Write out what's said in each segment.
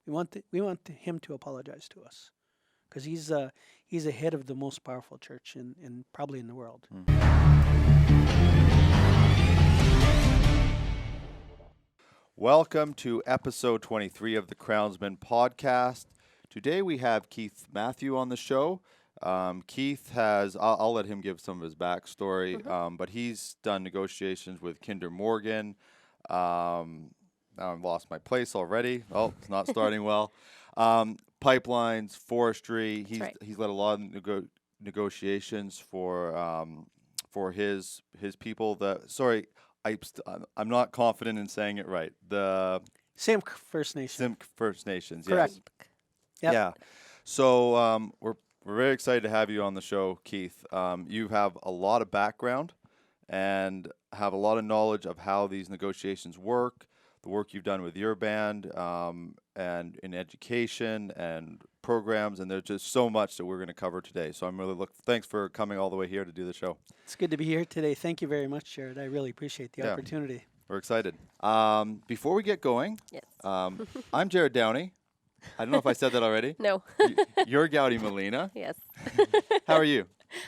We want him to apologize to us because he's the head of the most powerful church in probably in the world. Welcome to episode 23 of the Crownsman podcast. Today we have Keith Matthew on the show. Keith has, I'll let him give some of his backstory, but he's done negotiations with Kinder Morgan. Now I've lost my place already. Oh, it's not starting well. Pipelines, forestry. He's led a lot of negotiations for his people. I'm not confident in saying it right. The Simpcw First Nation. Simpcw First Nations. Correct. Yes. Yep. Yeah. So we're very excited to have you on the show, Keith. You have a lot of background and have a lot of knowledge of how these negotiations work, the work you've done with your band, and in education and programs, and there's just so much that we're going to cover today. So I'm really thanks for coming all the way here to do the show. It's good to be here today. Thank you very much, Jared. I really appreciate the opportunity. We're excited. Before we get going, Yes. I'm Jared Downey. I don't know if I said that already. No. You're Gowdy Molina. Yes. How are you?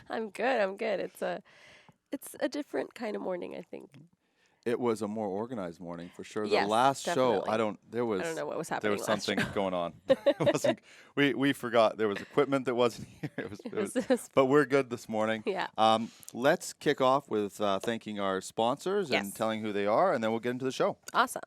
I'm good. It's a different kind of morning, I think. It was a more organized morning for sure. Yes, the last show, definitely. I don't know what was happening. There was something going on. It wasn't. We forgot there was equipment that wasn't here. It was, but we're good this morning. Yeah. Let's kick off with thanking our sponsors and telling who they are, and then we'll get into the show. Awesome.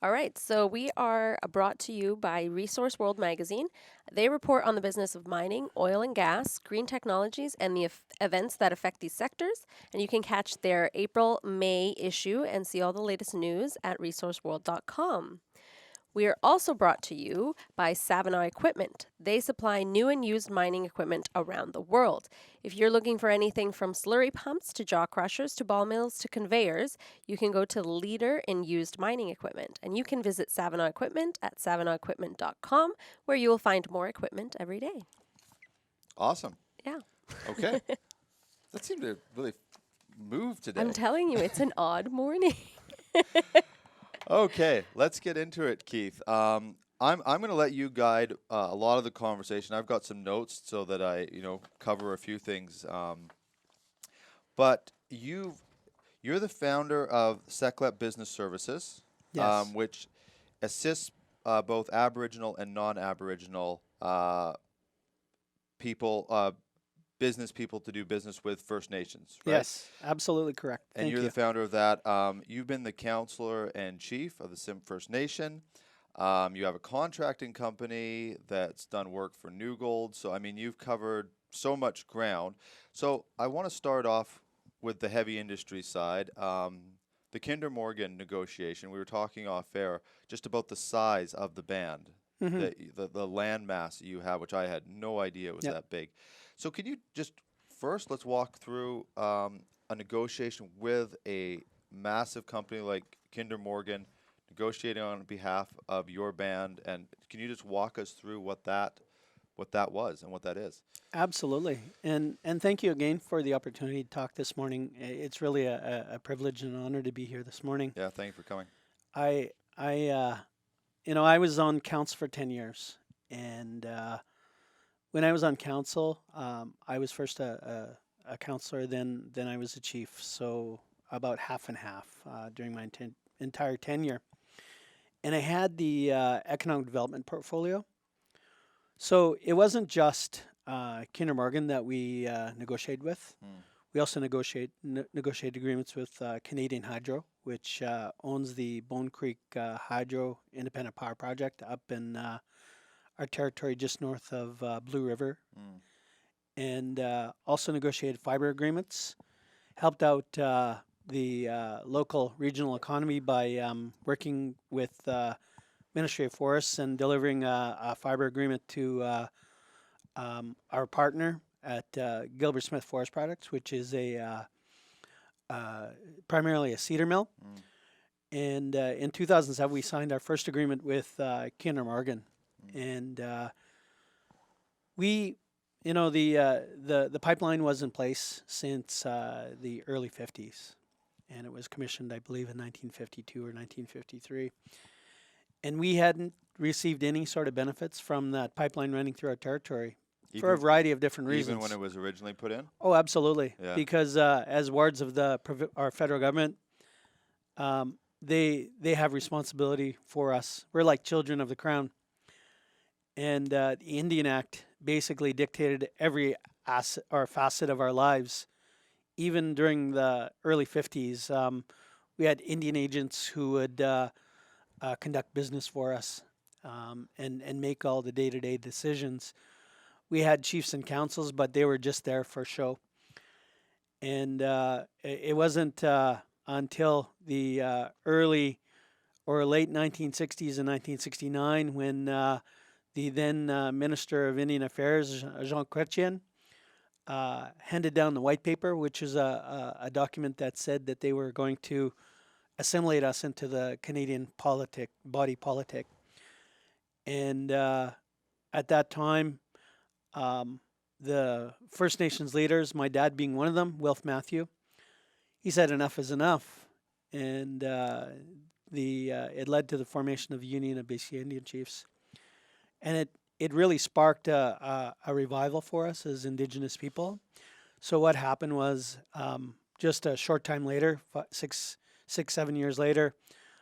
All right, so we are brought to you by Resource World Magazine. They report on the business of mining, oil and gas, green technologies, and the events that affect these sectors. And you can catch their April-May issue and see all the latest news at resourceworld.com. We are also brought to you by Savannah Equipment. They supply new and used mining equipment around the world. If you're looking for anything from slurry pumps to jaw crushers to ball mills to conveyors, you can go to the leader in used mining equipment. And you can visit Savannah Equipment at savannahequipment.com, where you will find more equipment every day. Awesome. Yeah. Okay. That seemed to really move today. I'm telling you, it's an odd morning. Okay, let's get into it, Keith. I'm going to let you guide a lot of the conversation. I've got some notes so that I cover a few things. But you're the founder of Symbolic Business Services, which assists both Aboriginal and non-Aboriginal people, business people to do business with First Nations, right? Yes, absolutely correct. And Thank you're you. the founder of that. You've been the counselor and chief of the Simpcw First Nation. You have a contracting company that's done work for New Gold. So, I mean, you've covered so much ground. So I want to start off with the heavy industry side. The Kinder Morgan negotiation, we were talking off air just about the size of the band, the land mass that you have, which I had no idea was that big. So can you just first, let's walk through a negotiation with a massive company like Kinder Morgan, negotiating on behalf of your band, and can you just walk us through what that was and what that is? Absolutely. And thank you again for the opportunity to talk this morning. It's really a privilege and an honor to be here this morning. Yeah, thank you for coming. I was on council for 10 years, and when I was on council, I was first a counselor, then I was a chief, so about half and half during my entire tenure. And I had the economic development portfolio. So it wasn't just Kinder Morgan that we negotiated with. We also negotiated agreements with Canadian Hydro, which owns the Bone Creek Hydro Independent Power Project up in our territory just north of Blue River. And also negotiated fiber agreements, helped out the local regional economy by working with Ministry of Forests and delivering a fiber agreement to our partner at Gilbert Smith Forest Products, which is primarily a cedar mill. And in 2007, we signed our first agreement with Kinder Morgan. And we, the pipeline was in place since the early 50s. And it was commissioned, I believe, in 1952 or 1953. And we hadn't received any sort of benefits from that pipeline running through our territory for a Even variety of different even when reasons. it was originally put in? Oh, absolutely. Yeah. Because as wards of our federal government, they have responsibility for us. We're like children of the crown, and the Indian Act basically dictated every asset or facet of our lives. Even during the early 50s, we had Indian agents who would conduct business for us, and make all the day-to-day decisions. We had chiefs and councils, but they were just there for show. And it wasn't until the early or late 1960s and 1969 when the then Minister of Indian Affairs, Jean Chrétien, handed down the white paper, which is a document that said that they were going to assimilate us into the Canadian body politic. And at that time, the First Nations leaders, my dad being one of them, Wilf Matthew, he said enough is enough. And it led to the formation of the Union of BC Indian Chiefs. And it really sparked a revival for us as Indigenous people. So what happened was, just a short time later, 7 years later,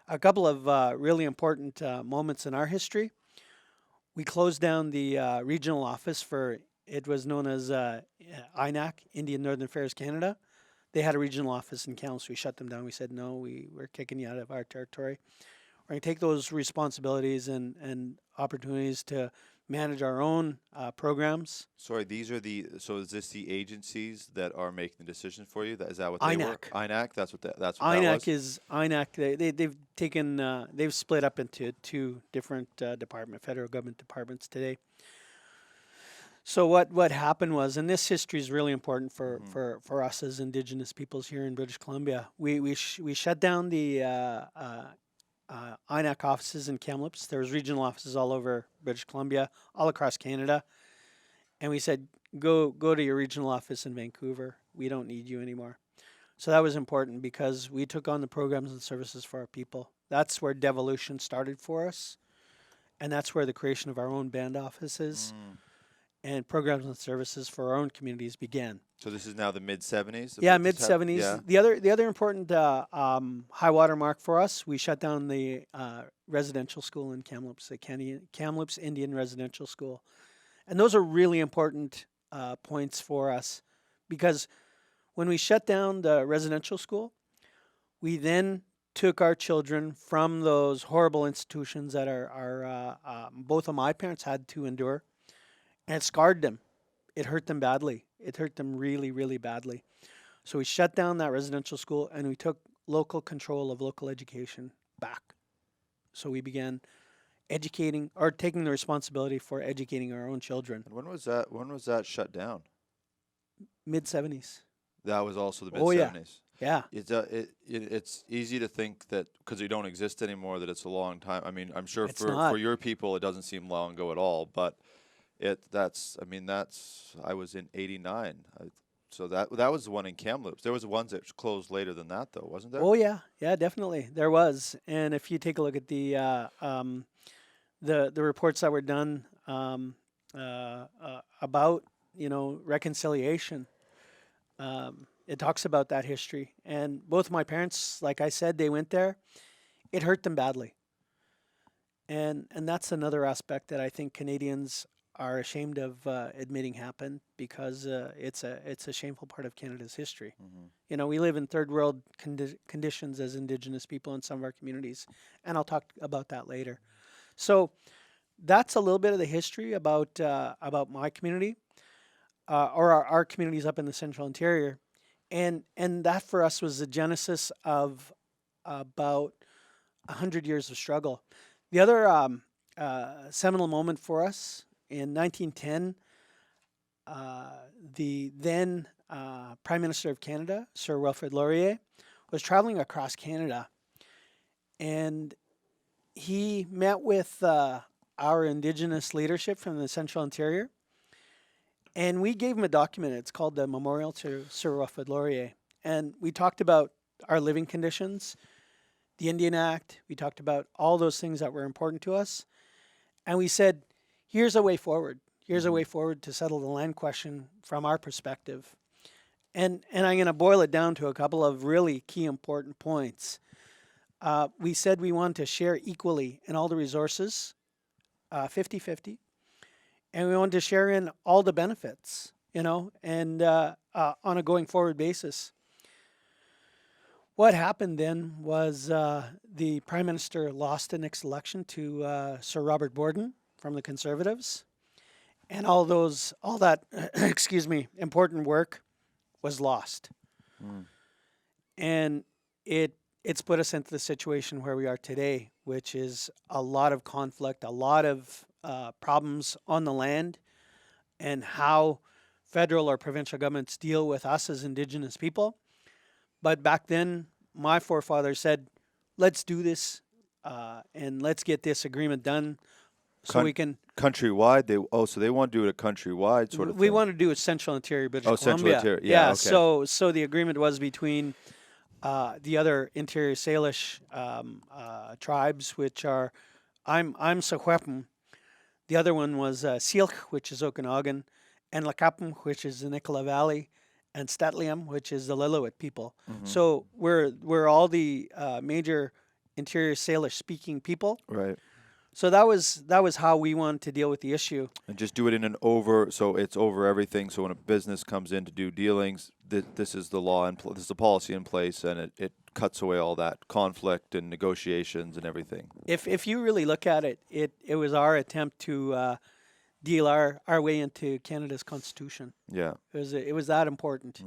a couple of really important moments in our history. We closed down the regional office for, it was known as INAC, Indian Northern Affairs Canada. They had a regional office in Kamloops. We shut them down. We said, no, we're kicking you out of our territory. We're going to take those responsibilities and opportunities to manage our own programs. Sorry, so is this the agencies that are making the decisions for you? Is that what they were? INAC. INAC, that's what that was? INAC, they've split up into two different federal government departments today. So what happened was, and this history is really important for us as Indigenous peoples here in British Columbia, we shut down the INAC offices in Kamloops. There was regional offices all over British Columbia, all across Canada, and we said, go to your regional office in Vancouver. We don't need you anymore. So that was important because we took on the programs and services for our people. That's where devolution started for us, and that's where the creation of our own band offices and programs and services for our own communities began. So this is now the mid-'70s? Yeah, mid-'70s. Yeah. The other important high water mark for us, we shut down the residential school in Kamloops, the Kamloops Indian Residential School. And those are really important points for us because when we shut down the residential school, we then took our children from those horrible institutions that both of my parents had to endure, and it scarred them. It hurt them badly. It hurt them really, really badly. So we shut down that residential school and we took local control of local education back. So we began educating or taking the responsibility for educating our own children. And when was that shut down? Mid-'70s. That was also the Oh, yeah. mid-'70s. Yeah. It's easy to think that because we don't exist anymore that it's a long time. I mean, I'm sure It's not. for your people it doesn't seem long ago at all, but I was in '89, so that was the one in Kamloops. There was ones that closed later than that, though, wasn't there? Oh yeah, definitely there was. And if you take a look at the reports that were done about reconciliation, it talks about that history. And both my parents, like I said, they went there. It hurt them badly. And that's another aspect that I think Canadians are ashamed of admitting happened because it's a shameful part of Canada's history. We live in third world conditions as Indigenous people in some of our communities, and I'll talk about that later. So that's a little bit of the history about my community, or our communities up in the Central Interior, and that for us was the genesis of about 100 years of struggle. The other seminal moment for us in 1910, the then Prime Minister of Canada, Sir Wilfrid Laurier, was traveling across Canada, and he met with our Indigenous leadership from the Central Interior, and we gave him a document. It's called the Memorial to Sir Wilfrid Laurier, and we talked about our living conditions, the Indian Act. We talked about all those things that were important to us. And we said, here's a way forward. Here's a way forward to settle the land question from our perspective. And I'm going to boil it down to a couple of really key important points. We said we want to share equally in all the resources, 50-50, and we want to share in all the benefits, and on a going forward basis. What happened then was the Prime Minister lost the next election to Sir Robert Borden from the Conservatives, and all that, excuse me, important work was lost. And it's put us into the situation where we are today, which is a lot of conflict, a lot of problems on the land, and how federal or provincial governments deal with us as Indigenous people. But back then, my forefathers said, let's do this and let's get this agreement done so we can... Countrywide? So they want to do it a countrywide sort of We thing? want to do it Central Interior British Columbia. Central Interior. Yeah, okay. So the agreement was between the other Interior Salish tribes, which are... I'm Symbolic. The other one was Syilx, which is Okanagan, and Lakapam, which is the Nicola Valley, and Statliam, which is the Lillooet people. So we're all the major Interior Salish speaking people. Right. So that was how we wanted to deal with the issue. And just do it in so it's over everything. So when a business comes in to do dealings, this is the law and this is the policy in place, and it cuts away all that conflict and negotiations and everything. If you really look at it, it was our attempt to deal our way into Canada's Constitution. Yeah. It was that important.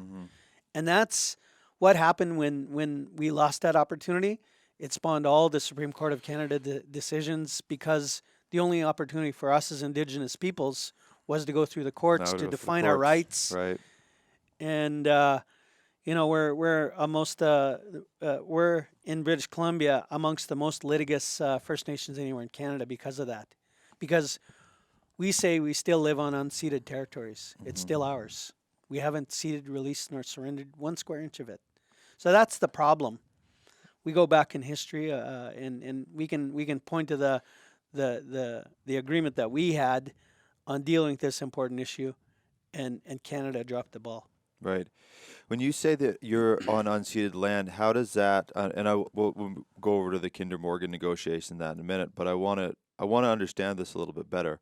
And that's what happened when we lost that opportunity. It spawned all the Supreme Court of Canada decisions, because the only opportunity for us as Indigenous peoples was to go through the courts to define our rights. Right. And we're almost we're in British Columbia amongst the most litigious First Nations anywhere in Canada because of that. Because we say we still live on unceded territories. It's still ours. We haven't ceded, released, nor surrendered 1 square inch of it. So that's the problem. We go back in history, and we can point to the agreement that we had on dealing with this important issue, and Canada dropped the ball. Right. When you say that you're on unceded land, how does that? And we'll go over to the Kinder Morgan negotiation that in a minute. But I want to understand this a little bit better.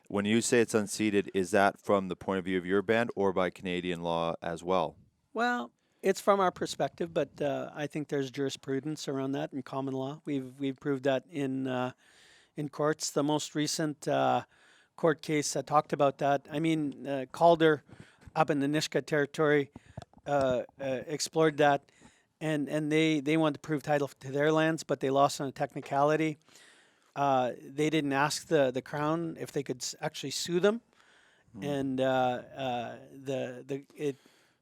When you say it's unceded, is that from the point of view of your band or by Canadian law as well? Well, it's from our perspective, but I think there's jurisprudence around that in common law. We've proved that in courts. The most recent court case that talked about that. I mean, Calder up in the Nisga'a territory explored that, and they wanted to prove title to their lands, but they lost on a technicality. They didn't ask the Crown if they could actually sue them, and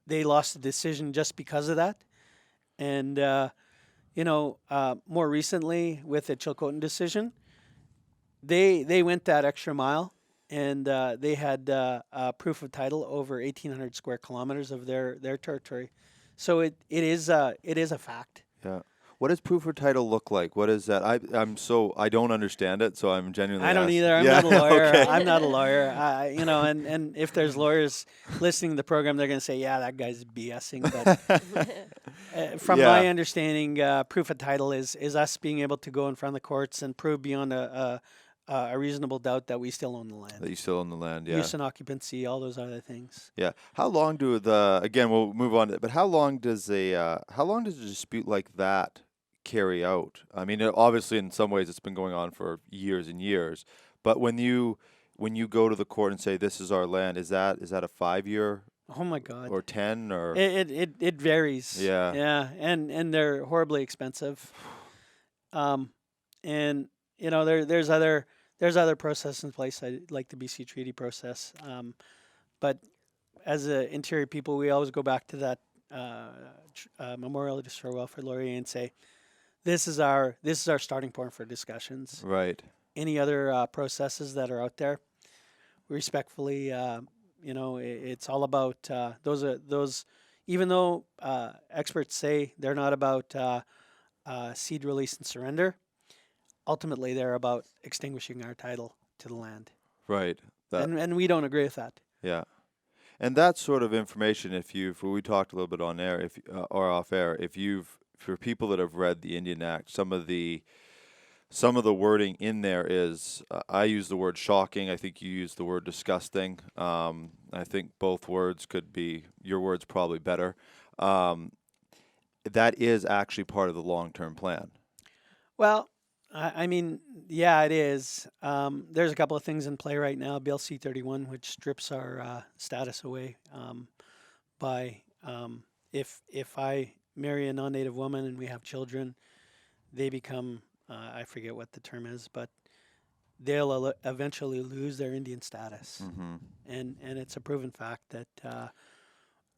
they lost the decision just because of that. And more recently with the Chilcotin decision, they went that extra mile, and they had proof of title over 1,800 square kilometers of their territory. So it is a fact. Yeah. What does proof of title look like? What is that? I don't understand it, so I'm genuinely. I don't asking. either. I'm not a lawyer. Okay. I'm not a lawyer. And if there's lawyers listening to the program, they're going to say, "Yeah, that guy's BSing." But from my understanding, proof of title is us being able to go in front of the courts and prove beyond a reasonable doubt that we still own the land. That you still own the land, yeah. Use and occupancy, all those other things. Yeah. How long again, we'll move on, but how long does a dispute like that carry out? I mean, obviously in some ways it's been going on for years and years, but when you go to the court and say this is our land, is that a 5-year? Oh my God. Or 10 or it varies. Yeah. Yeah, and they're horribly expensive. And there's other processes in place, like the BC Treaty process. But as an Interior people, we always go back to that Memorial to Shore Welfare Laurier and say, this is our starting point for discussions. Right. Any other processes that are out there, respectfully, it's all about those. Even though experts say they're not about cede, release, and surrender, ultimately they're about extinguishing our title to the land, Right. That. and we don't agree with that. Yeah. And that sort of information, if you've, we talked a little bit on air, if or off air, if you've, for people that have read the Indian Act, some of the wording in there is, I use the word shocking. I think you use the word disgusting. I think both words could be, your word's probably better. That is actually part of the long-term plan. Well, I mean, yeah, it is. There's a couple of things in play right now. Bill C-31, which strips our status away by if I marry a non-native woman and we have children, they become I forget what the term is, but they'll eventually lose their Indian status, Mm-hmm. and it's a proven fact that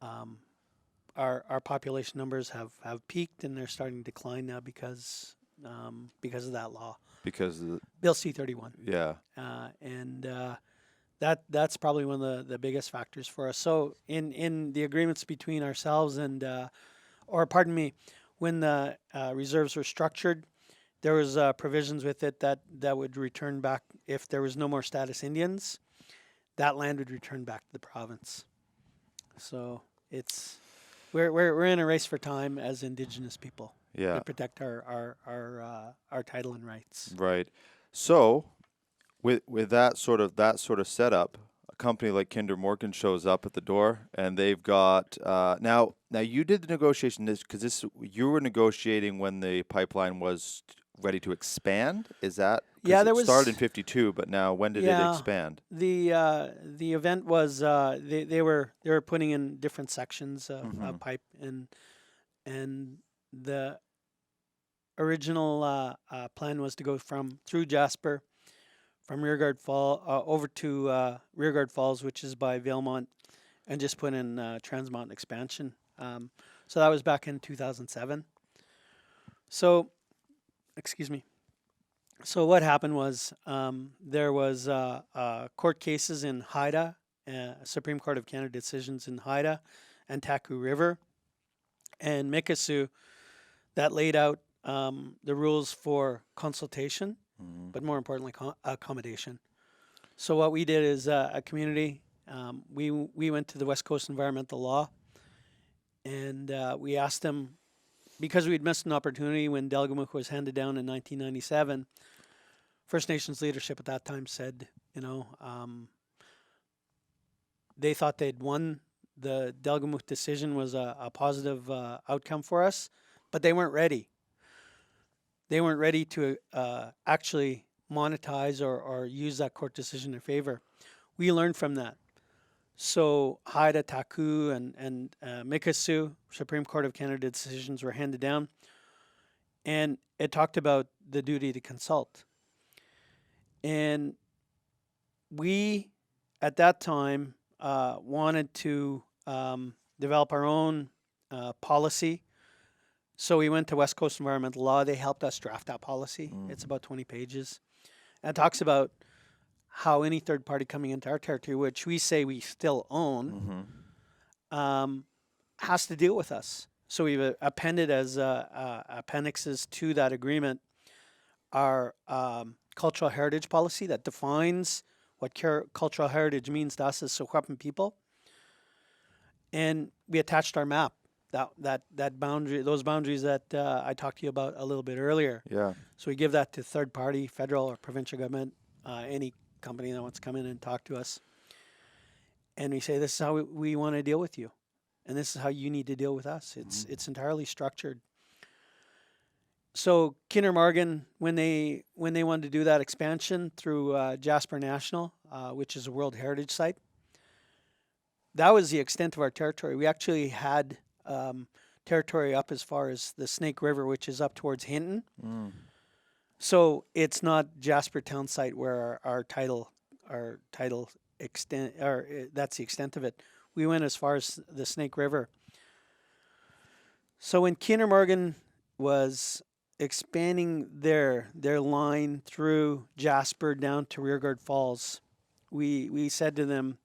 um, our population numbers have peaked and they're starting to decline now because of that law, Because of Bill C-31, yeah. and that's probably one of the biggest factors for us. So in the agreements between ourselves and or pardon me, when the reserves were structured, there was provisions with it that would return back if there was no more status Indians, that land would return back to the province. So it's we're in a race for time as Indigenous people Yeah. to protect our title and rights. Right. So with that sort of setup, a company like Kinder Morgan shows up at the door, and they've got now you did the negotiation because you were negotiating when the pipeline was ready to expand. Is that Yeah, because there it was started in '52, but now when did it yeah expand? the event was they were putting in different sections Mm-hmm. of pipe, and the original plan was to go through Jasper, from Rearguard Fall over to Rearguard Falls, which is by Valemont, and just put in Trans Mountain expansion. So that was back in 2007. So, excuse me. So what happened was there was court cases in Haida, Supreme Court of Canada decisions in Haida and Taku River, and Mikisew that laid out the rules for consultation, Mm-hmm. but more importantly, accommodation. So what we did is a community. We went to the West Coast Environmental Law, and we asked them, because we'd missed an opportunity when Delgamuukw was handed down in 1997. First Nations leadership at that time said, they thought they'd won. The Delgamuukw decision was a positive outcome for us, but they weren't ready. They weren't ready to actually monetize or use that court decision in favor. We learned from that. So Haida, Taku, and Mikisew, Supreme Court of Canada decisions were handed down, and it talked about the duty to consult. And we, at that time, wanted to develop our own policy. So we went to West Coast Environmental Law. They helped us draft that policy. It's about 20 pages. And it talks about how any third party coming into our territory, which we say we still own, has to deal with us. So we've appended as appendixes to that agreement our cultural heritage policy that defines what cultural heritage means to us as Secwepemc people. And we attached our map, that boundary, those boundaries that I talked to you about a little bit earlier. Yeah. So we give that to third party, federal or provincial government, any company that wants to come in and talk to us. And we say, this is how we want to deal with you. And this is how you need to deal with us. It's entirely structured. So Kinder Morgan, when they wanted to do that expansion through Jasper National, which is a World Heritage Site, that was the extent of our territory. We actually had territory up as far as the Snake River, which is up towards Hinton. So it's not Jasper Town Site where our title extent, or that's the extent of it. We went as far as the Snake River. So when Kinder Morgan was expanding their line through Jasper down to Rearguard Falls, we said to them,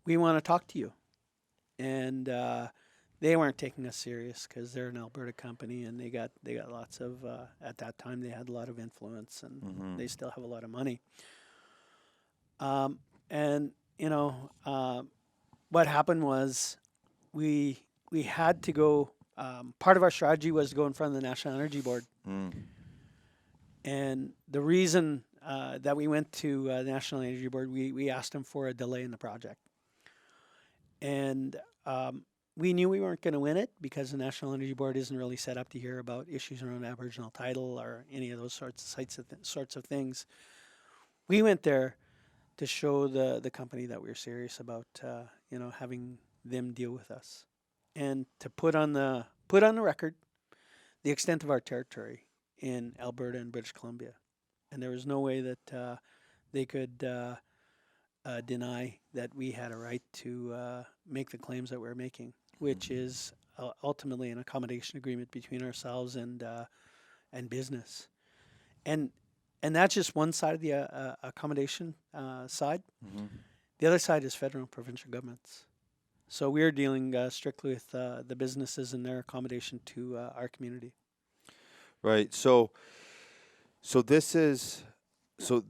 we want to talk to you. And they weren't taking us serious because they're an Alberta company, and they got lots of at that time they had a lot of influence, and they still have a lot of money. And what happened was we we had to go. Part of our strategy was to go in front of the National Energy Board, Mm. and the reason that we went to the National Energy Board, we asked them for a delay in the project, and we knew we weren't going to win it because the National Energy Board isn't really set up to hear about issues around Aboriginal title or any of those sorts of things. We went there to show the company that we were serious about having them deal with us, and to put on the record the extent of our territory in Alberta and British Columbia, and there was no way that they could deny that we had a right to make the claims that we're making, which is ultimately an accommodation agreement between ourselves and business, and and that's just one side of the accommodation side. Hmm. The other side is federal and provincial governments. So we're dealing strictly with the businesses and their accommodation to our community. Right. So this is so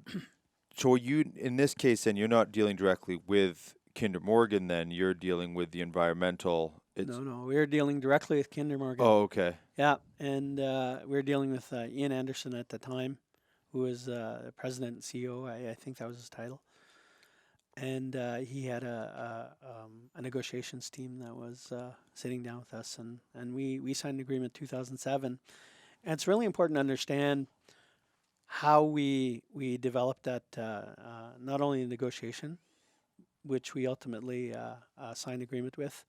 so you in this case then you're not dealing directly with Kinder Morgan then you're dealing with the environmental. It's No, we're dealing directly with Kinder Morgan. oh okay. Yeah, and we're dealing with Ian Anderson at the time, who was the president and CEO. I think that was his title. And he had a negotiations team that was sitting down with us, and we signed an agreement in 2007. And it's really important to understand how we developed that, not only the negotiation, which we ultimately signed an agreement with,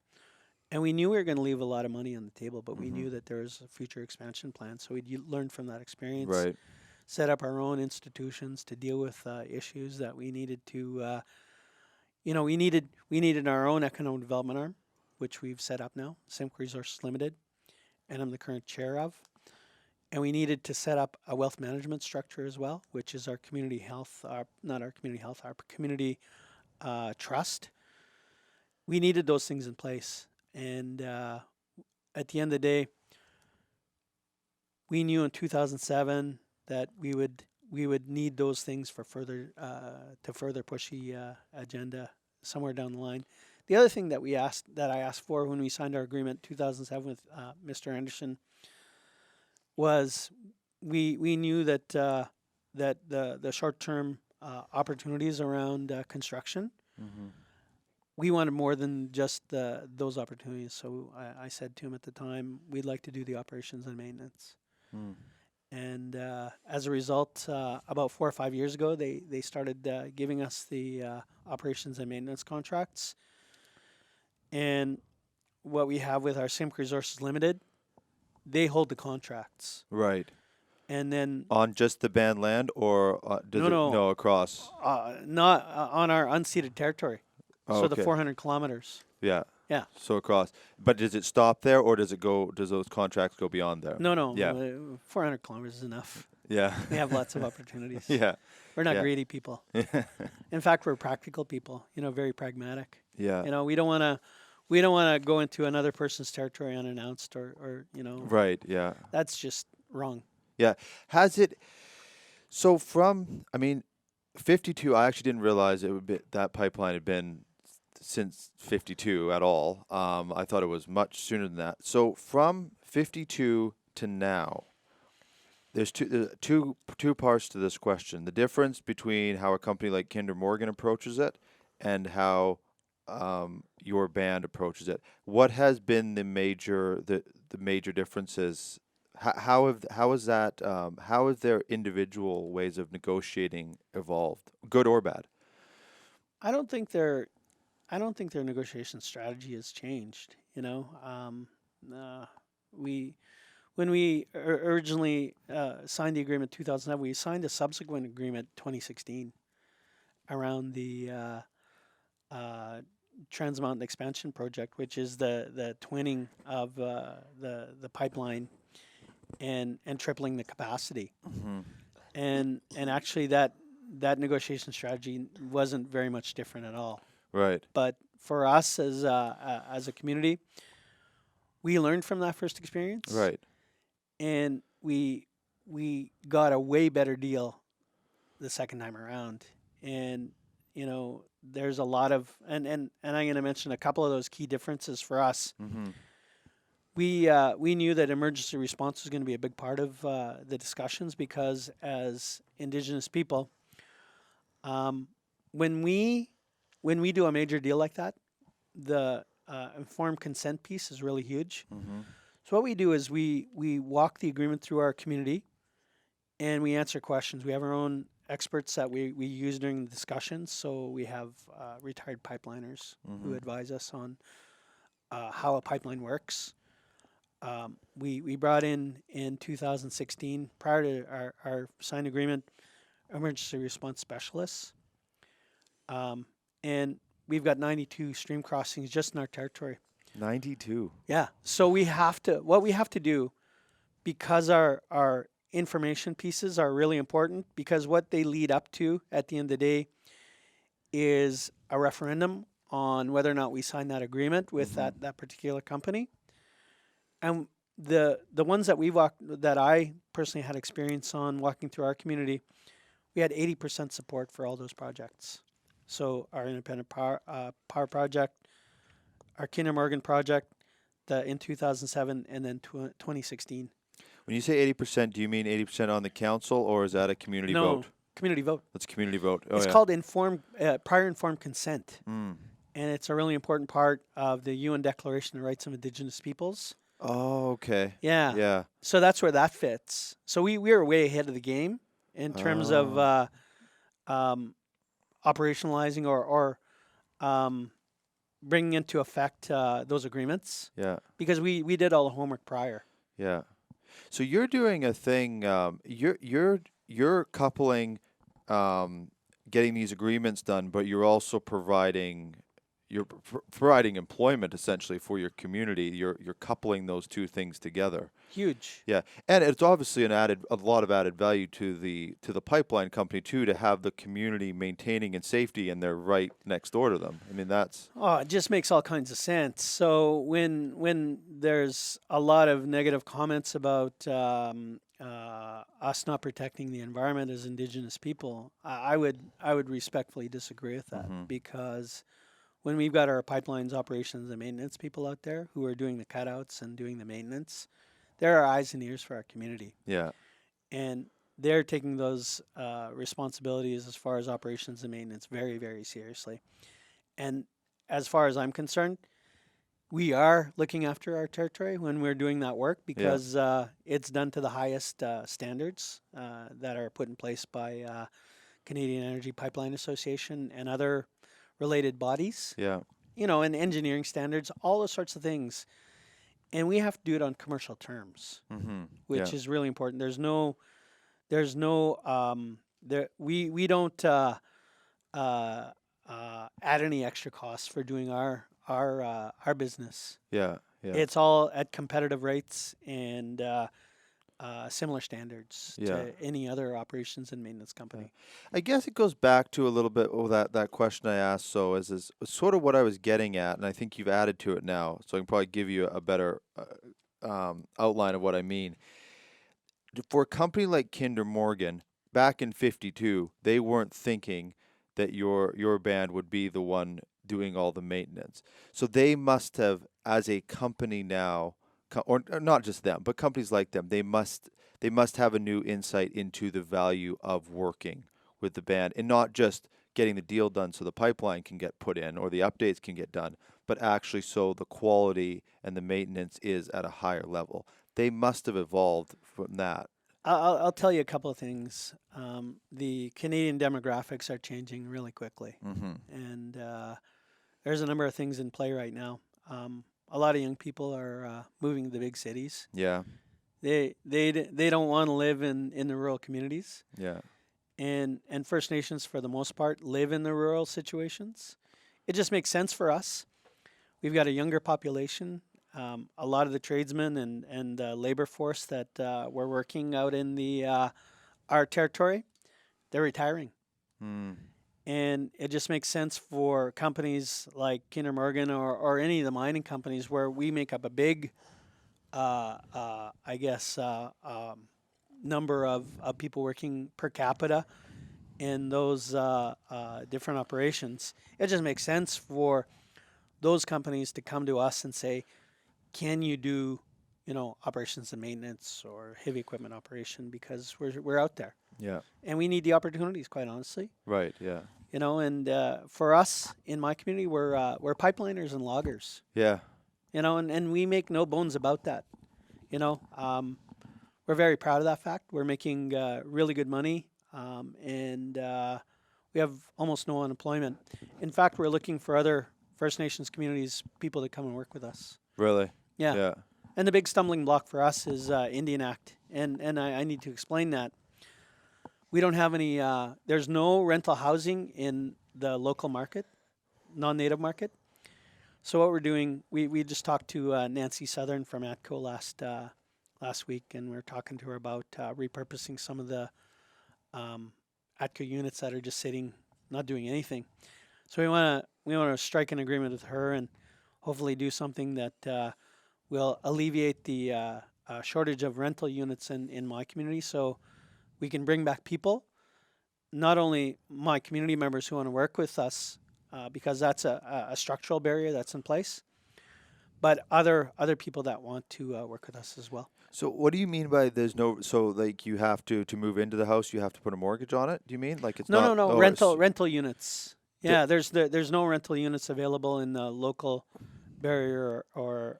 and we knew we were going to leave a lot of money on the table, but we Hmm. knew that there was a future expansion plan. So we learned from that experience, Right. set up our own institutions to deal with issues that we needed to. We needed our own economic development arm, which we've set up now, Simpcw Resources Limited, and I'm the current chair of. And we needed to set up a wealth management structure as well, which is our community health, not our community health, our community trust. We needed those things in place, and at the end of the day, we knew in 2007 that we would need those things for further to further push the agenda somewhere down the line. The other thing that I asked for when we signed our agreement in 2007 with Mr. Anderson was we knew that that the short term opportunities around construction, Hmm. we wanted more than just those opportunities. So I said to him at the time, we'd like to do the operations and maintenance. Mm. And as a result, about 4 or 5 years ago, they started giving us the operations and maintenance contracts. And what we have with our Simpcw Resources Limited, they hold the contracts. Right. And then, On just the banned land or does no, it no, no across? not on our unceded territory. Oh, So the okay. 400 kilometers. Yeah. Yeah. So across. But does it stop there or does it go does those contracts go beyond there? No, no, Yeah. 400 kilometers is enough. Yeah. We have lots of opportunities. Yeah. We're not Yeah. greedy people. In fact, we're practical people. Very pragmatic. Yeah. We don't want to go into another person's territory unannounced, or Right. Yeah. that's just wrong. Yeah. Has it so from I mean 52 I actually didn't realize it would be that pipeline had been since 52 at all. I thought it was much sooner than that. So from 52 to now, there's two parts to this question. The difference between how a company like Kinder Morgan approaches it and how your band approaches it. What has been the major differences? How have their individual ways of negotiating evolved, good or bad? I don't think their I don't think their negotiation strategy has changed. We when we originally signed the agreement in 2007, we signed a subsequent agreement in 2016 around the Trans Mountain Expansion Project, which is the twinning of the pipeline and tripling the capacity. Hmm. And actually that negotiation strategy wasn't very much different at all. Right. But for us as a community, we learned from that first experience, Right. and we got a way better deal the second time around. And there's a lot of, and I'm going to mention a couple of those key differences for us. Mm-hmm. We knew that emergency response was going to be a big part of the discussions because as Indigenous people, um, when we do a major deal like that, the informed consent piece is really huge. Mm-hmm. So what we do is we walk the agreement through our community and we answer questions. We have our own experts that we use during the discussions. So we have retired pipeliners who advise us on how a pipeline works. We brought in 2016, prior to our signed agreement, emergency response specialists. And we've got 92 stream crossings just in our territory. 92. Yeah. So what we have to do, because our information pieces are really important, because what they lead up to at the end of the day is a referendum on whether or not we sign that agreement with that particular company. And the ones that that I personally had experience on walking through our community, we had 80% support for all those projects. So our independent power project, our Kinder Morgan project, in 2007, and then 2016. When you say 80%, do you mean 80% on the council, or is that a community vote? Community vote. That's community vote. Oh, it's yeah. called prior informed consent. Mm. And it's a really important part of the UN Declaration of the Rights of Indigenous Peoples. Oh, okay. Yeah. Yeah. So that's where that fits. So we were way ahead of the game in terms of operationalizing or bringing into effect those agreements. Yeah. Because we did all the homework prior. Yeah. So you're doing a thing. You're coupling getting these agreements done, but you're also providing employment essentially for your community. You're coupling those two things together. Huge. Yeah, and it's obviously a lot of added value to the pipeline company too, to have the community maintaining and safety, and they're right next door to them. I mean, that's it just makes all kinds of sense. So when there's a lot of negative comments about us not protecting the environment as Indigenous people, I would respectfully disagree with that, because when we've got our pipelines operations and maintenance people out there who are doing the cutouts and doing the maintenance, they're our eyes and ears for our community. Yeah. And they're taking those responsibilities as far as operations and maintenance very, very seriously. And as far as I'm concerned, we are looking after our territory when we're doing that work, because it's done to the highest standards that are put in place by Canadian Energy Pipeline Association and other related bodies. Yeah. And engineering standards, all those sorts of things. And we have to do it on commercial terms, which is really important. We don't add any extra costs for doing our business. Yeah. Yeah. It's all at competitive rates and similar standards to any other operations and maintenance company. I guess it goes back to a little bit that question I asked. So is sort of what I was getting at, and I think you've added to it now, so I can probably give you a better outline of what I mean. For a company like Kinder Morgan, back in '52, they weren't thinking that your band would be the one doing all the maintenance. So they must have, as a company now, or not just them, but companies like them, they must have a new insight into the value of working with the band, and not just getting the deal done so the pipeline can get put in or the updates can get done, but actually so the quality and the maintenance is at a higher level. They must have evolved from that. I'll tell you a couple of things. The Canadian demographics are changing really quickly, and there's a number of things in play right now. A lot of young people are moving to the big cities. Yeah. They don't want to live in the rural communities. Yeah. And First Nations, for the most part, live in the rural situations. It just makes sense for us. We've got a younger population. A lot of the tradesmen and labor force that we're working out in our territory, they're retiring. And it just makes sense for companies like Kinder Morgan or any of the mining companies where we make up a big, number of people working per capita in those different operations, it just makes sense for those companies to come to us and say, can you do, operations and maintenance or heavy equipment operation, because we're out there Yeah. and we need the opportunities, quite honestly. Right. Yeah. And for us in my community, we're pipeliners and loggers, Yeah. and we make no bones about that. We're very proud of that fact. We're making really good money, and we have almost no unemployment. In fact, we're looking for other First Nations communities, people to come and work with us. Really. Yeah. Yeah. And the big stumbling block for us is Indian Act, and I need to explain that. We don't have any. There's no rental housing in the local market, non-native market. So what we're doing, we just talked to Nancy Southern from ATCO last week, and we were talking to her about repurposing some of the ATCO units that are just sitting, not doing anything. So we want to strike an agreement with her and hopefully do something that will alleviate the shortage of rental units in my community, so we can bring back people, not only my community members who want to work with us, because that's a structural barrier that's in place, but other people that want to work with us as well. So what do you mean by there's no? So like you have to move into the house, you have to put a mortgage on it. Do you mean like it's not? No, Oh, rental units. Yeah, there's no rental units available in the local barrier or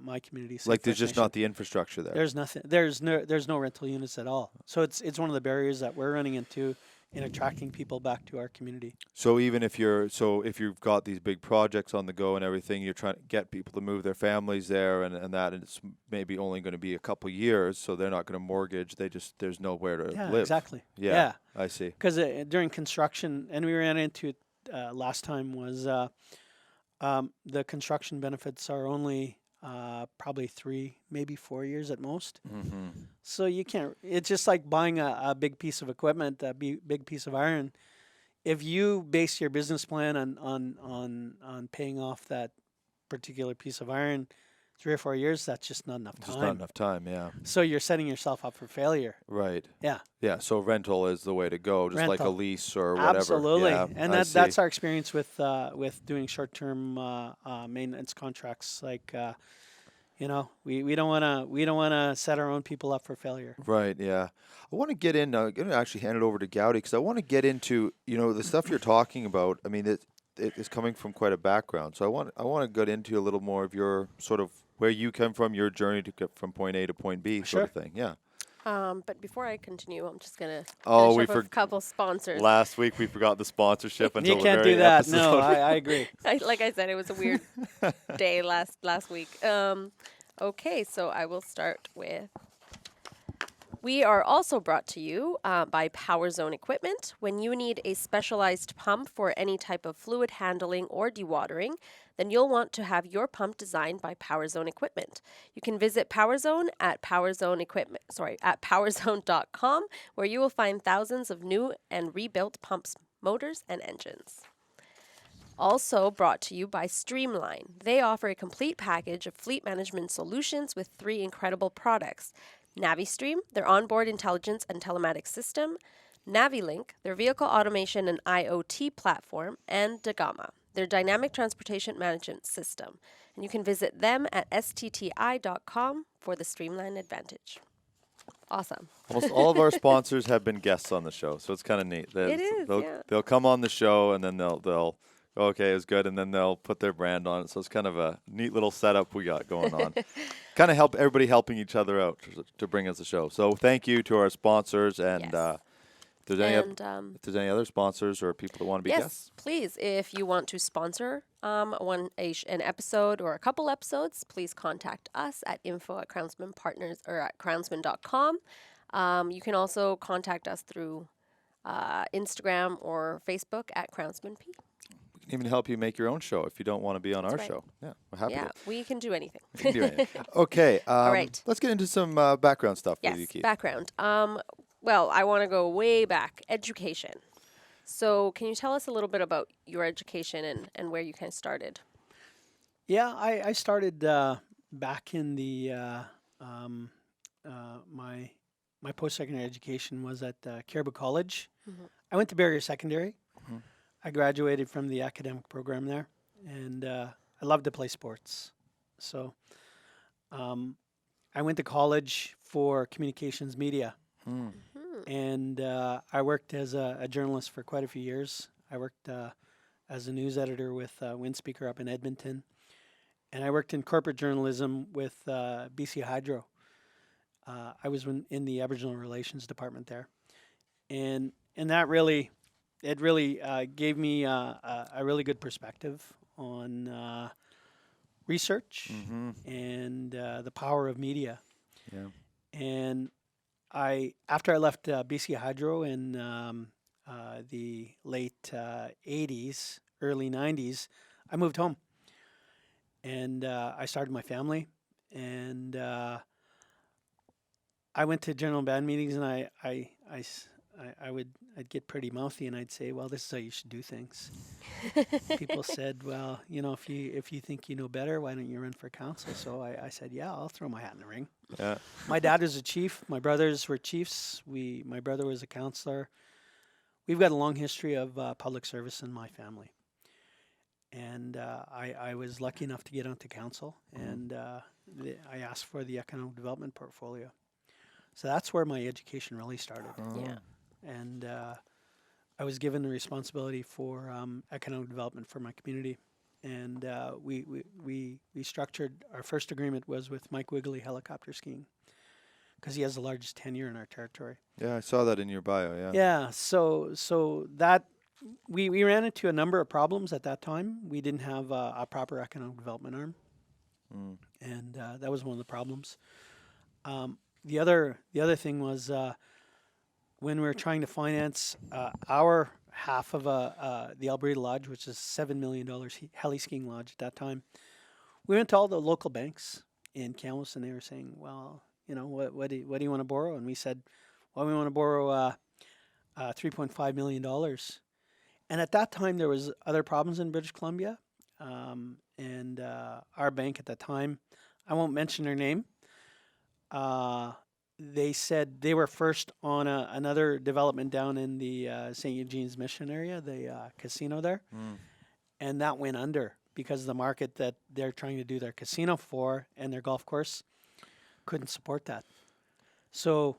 my community. like there's First just Nation. not the infrastructure there. There's nothing. There's no rental units at all. So it's one of the barriers that we're running into in attracting people back to our community. So even if if you've got these big projects on the go and everything, you're trying to get people to move their families there and it's maybe only going to be a couple years, so they're not going to mortgage. There's nowhere to Yeah, live. exactly. Yeah, Yeah. I see. Because during construction, and we ran into it last time, was the construction benefits are only probably 3, maybe 4 years at most. Mm-hmm. So you can't. It's just like buying a big piece of equipment, big piece of iron. If you base your business plan on paying off that particular piece of iron 3 or 4 years, that's just not enough time. Just not enough time. Yeah. So you're setting yourself up for failure. Right. Yeah. Yeah. So rental is the way to go, just like a Rental. lease or whatever. Absolutely, Yeah, and I that's see. our experience with doing short-term maintenance contracts. Like, we don't want to set our own people up for failure. Right. Yeah. I want to get in. I'm going to actually hand it over to Gowdy because I want to get into the stuff you're talking about. I mean, it is coming from quite a background, so I want to get into a little more of your sort of where you come from, your journey to get from point A to point B, sort of thing. Yeah. But before I continue, I'm just gonna Oh, finish up with a couple sponsors. Last week we forgot the sponsorship until You the can't very do that. episode. No, I agree. Like I said, it was a weird day last week. Okay, so I will start with. We are also brought to you by Power Zone Equipment. When you need a specialized pump for any type of fluid handling or dewatering, then you'll want to have your pump designed by Power Zone Equipment. You can visit Power Zone at powerzone.com, where you will find thousands of new and rebuilt pumps, motors, and engines. Also brought to you by Streamline. They offer a complete package of fleet management solutions with 3 incredible products. NaviStream, their onboard intelligence and telematics system, NaviLink, their vehicle automation and IoT platform, and Dagama, their dynamic transportation management system. And you can visit them at stti.com for the Streamline advantage. Awesome. Almost all of our sponsors have been guests on the show, so it's kind of neat. It is, yeah. They'll come on the show and then they'll go, okay, it was good, and then they'll put their brand on it. So it's kind of a neat little setup we got going on. Kind of everybody helping each other out to bring us the show. So thank you to our sponsors, and Yes. if there's any other sponsors or people that want to be Yes, guests. please. If you want to sponsor an episode or a couple episodes, please contact us at info@crownsmanpartners or at crownsman.com. You can also contact us through Instagram or Facebook at crownsmanp. We can even help you make your own show if you don't want to be on our right. show. Yeah, we're happy Yeah, to. we can do anything. We can do anything. Okay, All right. Let's get into some background stuff with you, Yes, Keith. background. Well, I want to go way back. Education. So can you tell us a little bit about your education and where you kind of started? Yeah, I started back in the my post-secondary education was at Caribou College. Mhm. I went to Barrier Secondary. Mhm. I graduated from the academic program there, and I love to play sports. So um, I went to college for communications media, Mm. and I worked as a journalist for quite a few years. I worked as a news editor with Windspeaker up in Edmonton, and I worked in corporate journalism with BC Hydro. I was in the Aboriginal Relations department there, and that really, it really gave me a really good perspective on research Mm-hmm. and the power of media. Yeah. And after I left BC Hydro in the late '80s, early '90s, I moved home and I started my family. And I went to general band meetings, and I'd get pretty mouthy, and I'd say, "Well, this is how you should do things." People said, "Well, if you think you know better, why don't you run for council?" So I said, "Yeah, I'll throw my hat in the ring." Yeah. My dad was a chief. My brothers were chiefs. My brother was a councillor. We've got a long history of public service in my family, and I was lucky enough to get onto council, and I asked for the economic development portfolio. So that's where my education really started. Yeah. And I was given the responsibility for economic development for my community. And we structured, our first agreement was with Mike Wiggly Helicopter Skiing, because he has the largest tenure in our territory. Yeah, I saw that in your bio. Yeah. Yeah, so that we ran into a number of problems at that time. We didn't have a proper economic development arm, Mm. and that was one of the problems. The other thing was when we were trying to finance our half of the Alberta Lodge, which is $7 million heli skiing lodge at that time. We went to all the local banks in Kamloops, and they were saying, "Well, what do you want to borrow?" And we said, "Well, we want to borrow $3.5 million." And at that time, there was other problems in British Columbia, and our bank at the time, I won't mention their name. They said they were first on another development down in the St. Eugene's Mission area, the casino there, Mm. and that went under because the market that they're trying to do their casino for and their golf course couldn't support that. So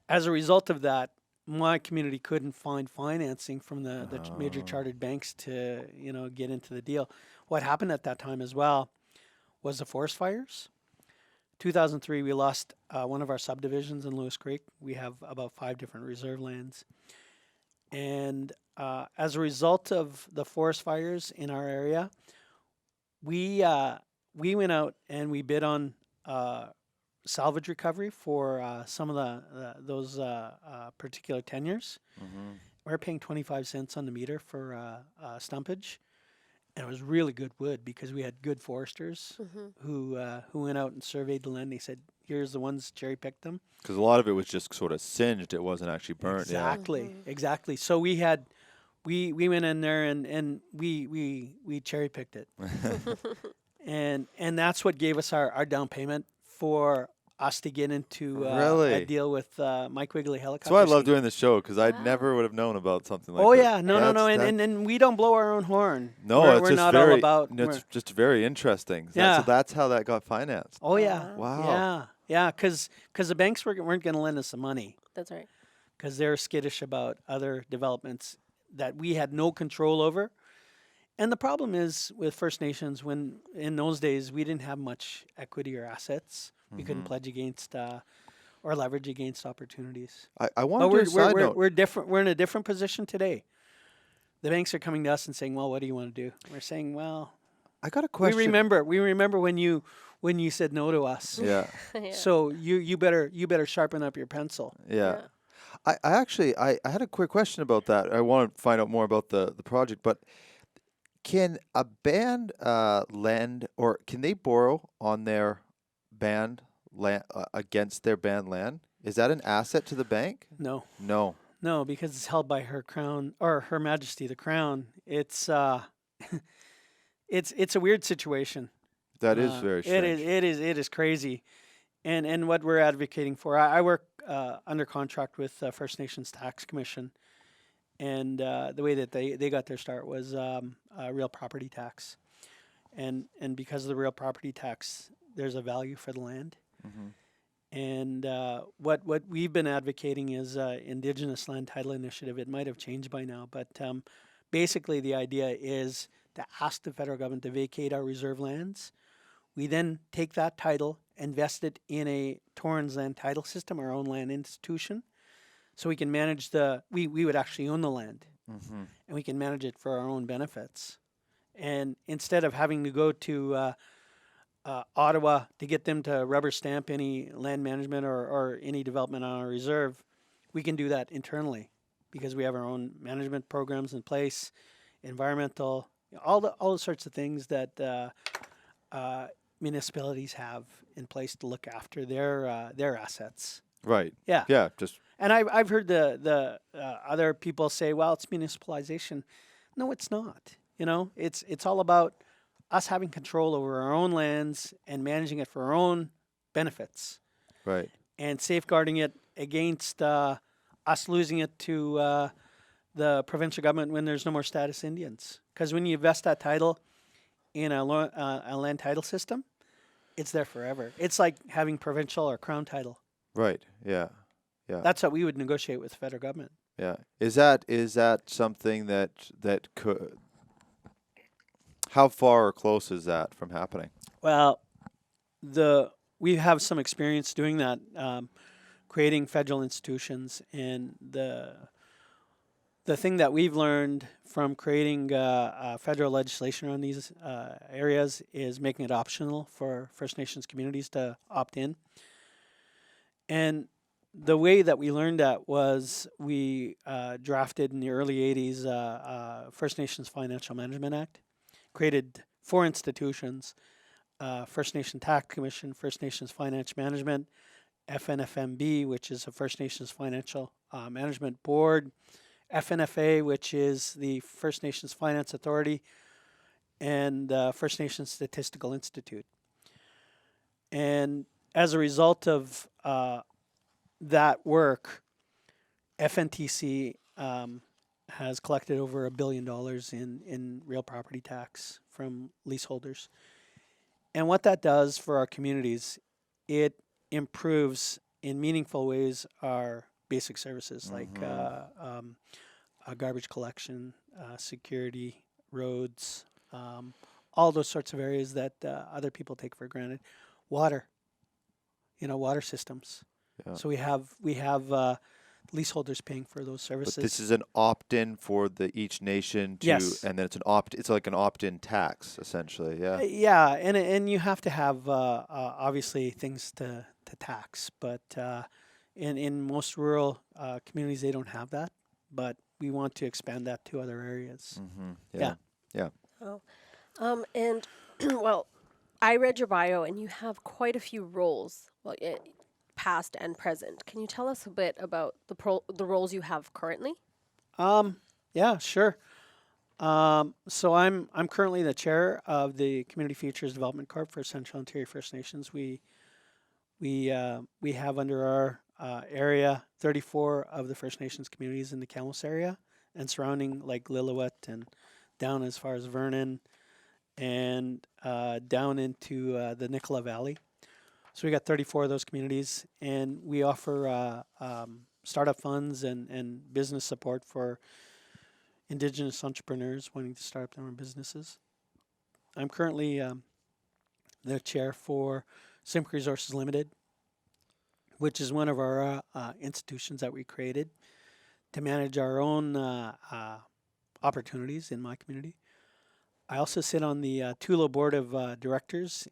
as a result of that, my community couldn't find financing from the major Oh. chartered banks to get into the deal. What happened at that time as well was the forest fires. 2003, we lost one of our subdivisions in Lewis Creek. We have about 5 different reserve lands. And as a result of the forest fires in our area, we went out and we bid on salvage recovery for some of those particular tenures. Mm-hmm. We were paying 25 cents on the meter for stumpage. And it was really good wood because we had good foresters who went out and surveyed the land. They said, "Here's the ones, cherry picked them." Because a lot of it was just sort of singed. It wasn't actually burnt. Exactly. So we went in there and we cherry picked it, and that's what gave us our down payment for us to get into a Really? deal with Mike Wiggly Helicopter. That's why I love Skiing. doing the show, because I Wow. never would have known about something like Oh that. yeah, no, and we don't blow our own horn. No, we're it's just not very. all about. It's just very interesting. Yeah. So that's how that got financed. Oh yeah, Wow. yeah, because the banks weren't going to lend us the money That's right. because they're skittish about other developments that we had no control over. And the problem is with First Nations, when in those days we didn't have much equity or assets, we couldn't pledge against or leverage against opportunities. I want But to do a side note. we're different. We're in a different position today. The banks are coming to us and saying, "Well, what do you want to do?" We're saying, "Well, I got a question. we remember when you said no to us. Yeah. Yeah. So you better sharpen up your pencil." Yeah. I actually I had a quick question about that. I want to find out more about the project, but can a band lend, or can they borrow on their band land against their band land? Is that an asset to the bank? No, No. because it's held by Her Crown or Her Majesty the Crown. It's it's a weird situation. That is very strange. It is crazy, and what we're advocating for. I work under contract with First Nations Tax Commission, And the way that they got their start was real property tax. And because of the real property tax, there's a value for the land. Mm-hmm. And what we've been advocating is Indigenous Land Title Initiative. It might have changed by now, but basically the idea is to ask the federal government to vacate our reserve lands. We then take that title, invest it in a Torrens land title system, our own land institution, so we can manage we would actually own the land, Mm-hmm. and we can manage it for our own benefits. And instead of having to go to Ottawa to get them to rubber stamp any land management or any development on our reserve, we can do that internally because we have our own management programs in place, environmental, all the sorts of things that municipalities have in place to look after their assets. Right. Yeah, Yeah. Just and I've heard the other people say, well, it's municipalization. No, it's not. It's all about us having control over our own lands and managing it for our own benefits right. and safeguarding it against us losing it to the provincial government when there's no more status Indians. Because when you vest that title in a land title system, it's there forever. It's like having provincial or crown title. Right. Yeah. Yeah. That's what we would negotiate with the federal government. Yeah. Is that something that could? How far or close is that from happening? Well, we have some experience doing that, creating federal institutions, and the thing that we've learned from creating federal legislation on these areas is making it optional for First Nations communities to opt in. And the way that we learned that was we drafted in the early 80s First Nations Financial Management Act, created 4 institutions, First Nation Tax Commission, First Nations Finance Management, FNFMB, which is a First Nations Financial Management Board, FNFA, which is the First Nations Finance Authority, and First Nations Statistical Institute. And as a result of that work, FNTC has collected over $1 billion in real property tax from leaseholders. And what that does for our communities, it improves in meaningful ways our basic services like garbage collection, security, roads, all those sorts of areas that other people take for granted. Water, water systems. Yeah. So we have leaseholders paying for those services. But this is an opt-in for each nation to, yes. And then it's like an opt-in tax essentially. Yeah. Yeah, and you have to have obviously things to tax, but in most rural communities they don't have that. But we want to expand that to other areas. Mm-hmm. Yeah. Yeah. Oh, and well, I read your bio, and you have quite a few roles. Well, past and present. Can you tell us a bit about the roles you have currently? Yeah, sure. So I'm currently the chair of the Community Futures Development Corp for Central Ontario First Nations. We have under our area 34 of the First Nations communities in the Kamloops area and surrounding like Lillooet and down as far as Vernon and down into the Nicola Valley. So we got 34 of those communities, and we offer startup funds and business support for Indigenous entrepreneurs wanting to start up their own businesses. I'm currently the chair for Simpcw Resources Limited, which is one of our institutions that we created to manage our own opportunities in my community. I also sit on the Tulo Board of Directors,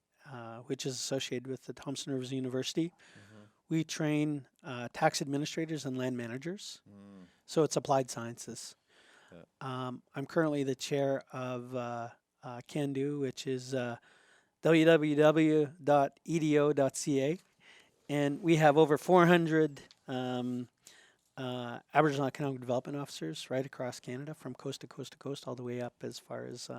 which is associated with the Thompson Rivers University. Mm-hmm. We train tax administrators and land managers, so it's applied sciences. Yeah. I'm currently the chair of Cando, which is www.edo.ca, and we have over 400 Aboriginal Economic Development Officers right across Canada, from coast to coast to coast, all the way up as far as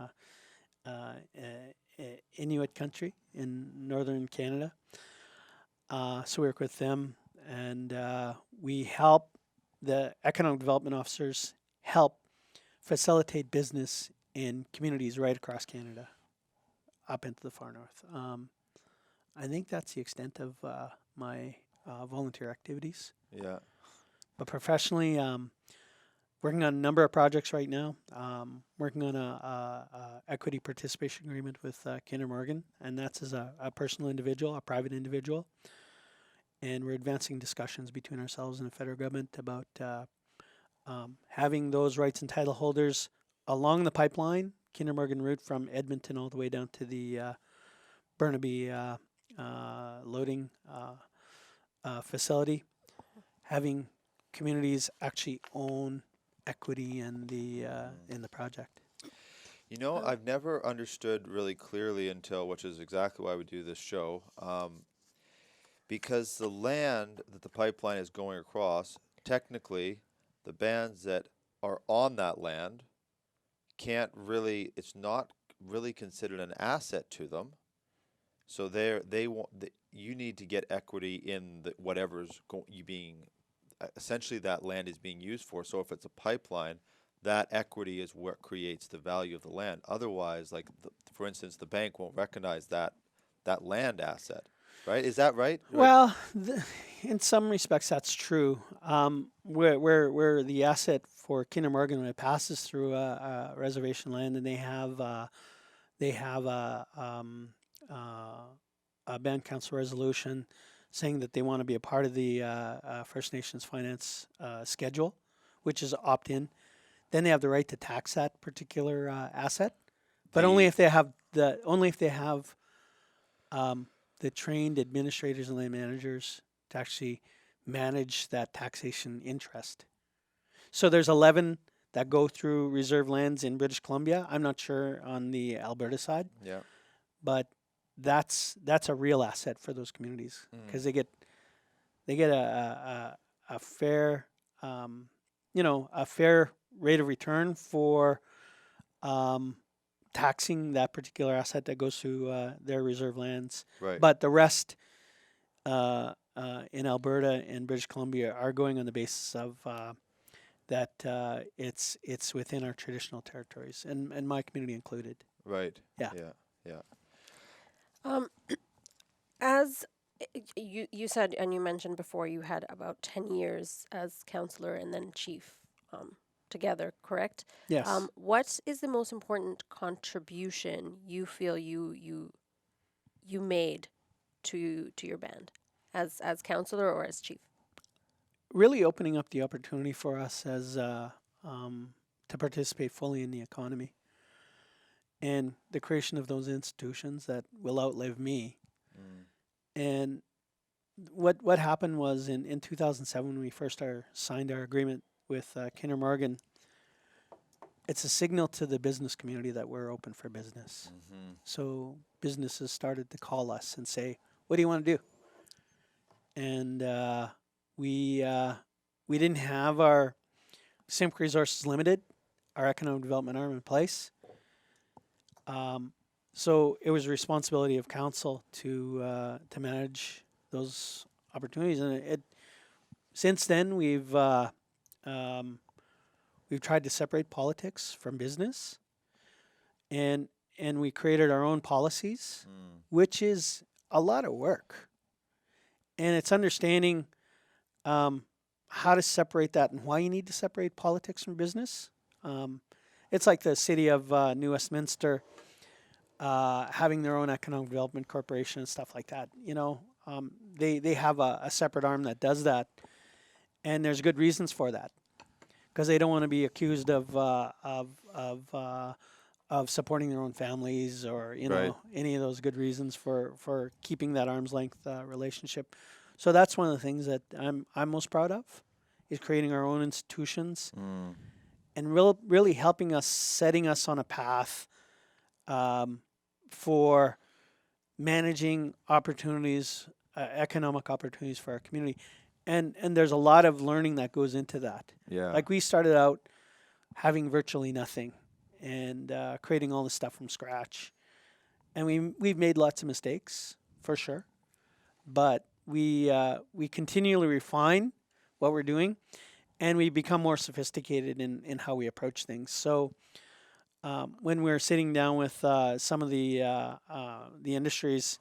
Inuit country in northern Canada. So we work with them, and we help the economic development officers help facilitate business in communities right across Canada, up into the far north. I think that's the extent of my volunteer activities. Yeah. But professionally, working on a number of projects right now. Working on a equity participation agreement with Kinder Morgan, and that's as a personal individual, a private individual. And we're advancing discussions between ourselves and the federal government about having those rights and title holders along the pipeline, Kinder Morgan route from Edmonton all the way down to the Burnaby loading facility, having communities actually own equity in the project. You know, I've never understood really clearly until, which is exactly why we do this show, because the land that the pipeline is going across, technically, the bands that are on that land can't really, it's not really considered an asset to them. So they want, you need to get equity in the, whatever's you being, essentially that land is being used for. So if it's a pipeline, that equity is what creates the value of the land. Otherwise, like for instance, the bank won't recognize that land asset, right? Is that right? Well, in some respects, that's true. Where the asset for Kinder Morgan, when it passes through a reservation land, and they have a band council resolution saying that they want to be a part of the First Nations finance schedule, which is opt-in. Then they have the right to tax that particular asset, but only if they have the trained administrators and land managers to actually manage that taxation interest. So there's 11 that go through reserve lands in British Columbia. I'm not sure on the Alberta side. Yeah. But that's a real asset for those communities because they get a fair a fair rate of return for taxing that particular asset that goes through their reserve lands. Right. But the rest in Alberta and British Columbia are going on the basis of that it's within our traditional territories and my community included. Right. Yeah. Yeah. Yeah. As you said, and you mentioned before, you had about 10 years as counselor and then chief together, correct? Yes. What is the most important contribution you feel you made to your band as counselor or as chief? Really opening up the opportunity for us as to participate fully in the economy and the creation of those institutions that will outlive me. And what happened was in 2007 when we first signed our agreement with Kinder Morgan, it's a signal to the business community that we're open for business. So businesses started to call us and say, "What do you want to do?" And we didn't have our Simpcw Resources Limited, our economic development arm, in place. So it was a responsibility of council to manage those opportunities, and since then we've tried to separate politics from business, and we created our own policies, which is a lot of work, and it's understanding how to separate that and why you need to separate politics from business. It's like the city of New Westminster having their own economic development corporation and stuff like that. They have a separate arm that does that, and there's good reasons for that, because they don't want to be accused of supporting their own families or any of those good reasons for keeping that arm's length relationship. So that's one of the things that I'm most proud of, is creating our own institutions and really helping us, setting us on a path for managing opportunities, economic opportunities for our community. And there's a lot of learning that goes into that. Yeah. Like we started out having virtually nothing and creating all this stuff from scratch. And we've made lots of mistakes, for sure. But we continually refine what we're doing. and we become more sophisticated in how we approach things. So when we're sitting down with some of the industries,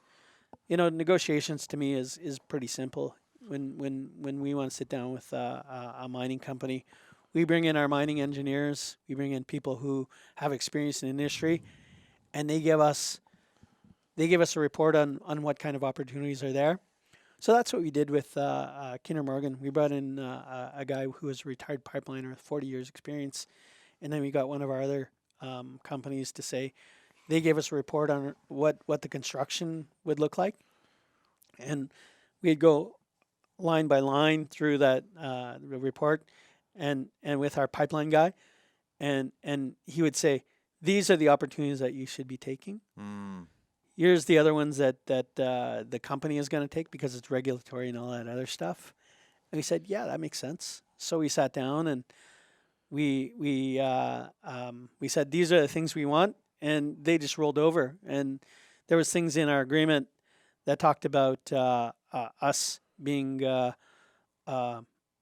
negotiations to me is pretty simple. When we want to sit down with a mining company, we bring in our mining engineers, we bring in people who have experience in the industry, and they give us a report on what kind of opportunities are there. So that's what we did with Kinder Morgan. We brought in a guy who was a retired pipeliner with 40 years experience, and then we got one of our other companies to say they gave us a report on what the construction would look like, and we'd go line by line through that report, and with our pipeline guy, and he would say, these are the opportunities that you should be taking. Mm. Here's the other ones that the company is going to take because it's regulatory and all that other stuff. And we said, yeah, that makes sense. So we sat down and we said, these are the things we want, and they just rolled over. And there was things in our agreement that talked about us being.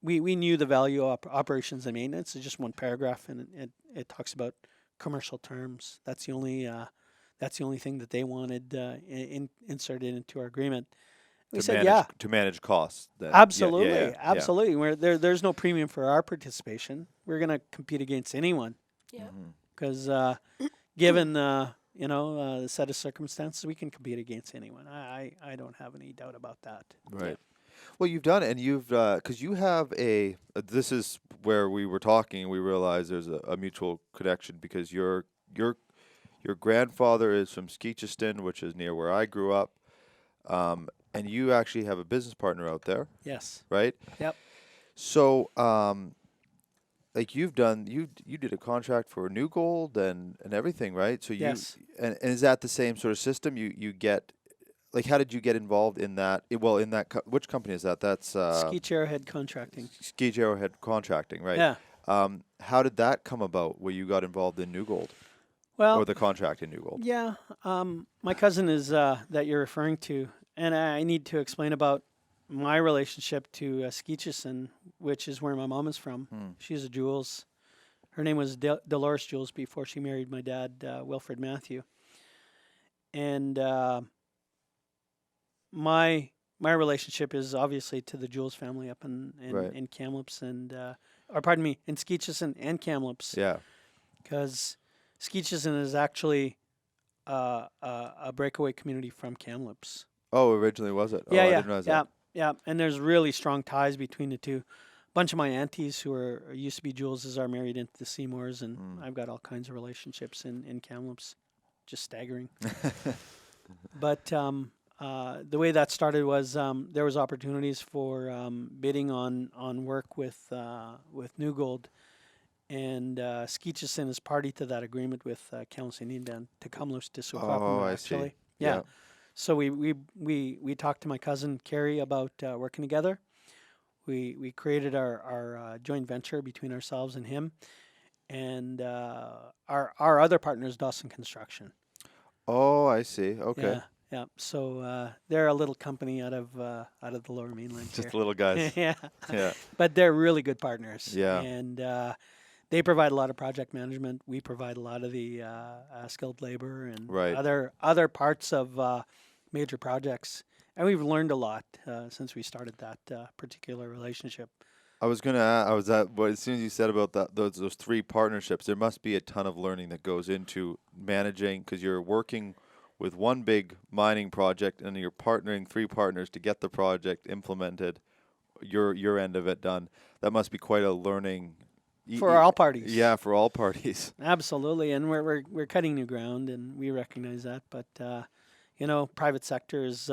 We knew the value of operations and maintenance. It's just one paragraph, and it talks about commercial terms. That's the only thing that they wanted inserted into our agreement. We said, To manage costs. Then. absolutely, absolutely. Where there's no premium for our participation. We're going to compete against anyone Yeah. because given the set of circumstances, we can compete against anyone. I don't have any doubt about that. Right. Well, you've done it, and you've because you have this is where we were talking, and we realized there's a mutual connection because your grandfather is from Skeetcheston, which is near where I grew up, and you actually have a business partner out there, Yes. right? Yep. So, like you did a contract for New Gold and everything, right? So Yes. and is that the same sort of system you get? Like, how did you get involved in that? Which company is that? That's Skeech Arrowhead Contracting. Skeech Arrowhead Contracting, right? Yeah. How did that come about? Where you got involved in New Gold Well, or the contract in New Gold? yeah. My cousin is that you're referring to, and I need to explain about my relationship to Skeetcheston, which is where my mom is from. She's a Jules. Her name was Dolores Jules before she married my dad, Wilfred Matthew. And my relationship is obviously to the Jules family up Right. in Kamloops or pardon me, in Skeetcheston and Kamloops. Yeah. Because Skeetcheston is actually a breakaway community from Kamloops. Oh, originally was it? Yeah, I yeah, didn't realize yeah, that. yeah. And there's really strong ties between the two. A bunch of my aunties who used to be Juleses are married into the Seymours, and I've got all kinds of relationships in Kamloops. Just staggering. But the way that started was there was opportunities for bidding on work with New Gold, and Skeetcheston is party to that agreement with Kamloops Indian Band to Kamloops to Oh, I actually. see. Yeah. So we talked to my cousin Carrie about working together. We created our joint venture between ourselves and him, and our other partner is Dawson Construction. Oh, I see. Okay. Yeah, yeah. So they're a little company out of the Lower Mainland Just here. little guys. Yeah, Yeah. but they're really good partners. Yeah. And they provide a lot of project management. We provide a lot of the skilled labor and Right. other parts of major projects. And we've learned a lot since we started that particular relationship. I was gonna. As soon as you said about those three partnerships, there must be a ton of learning that goes into managing because you're working with one big mining project and you're partnering three partners to get the project implemented, your end of it done. That must be quite a learning For all parties. Yeah, for all parties. Absolutely, and we're cutting new ground, and we recognize that. But private sector is.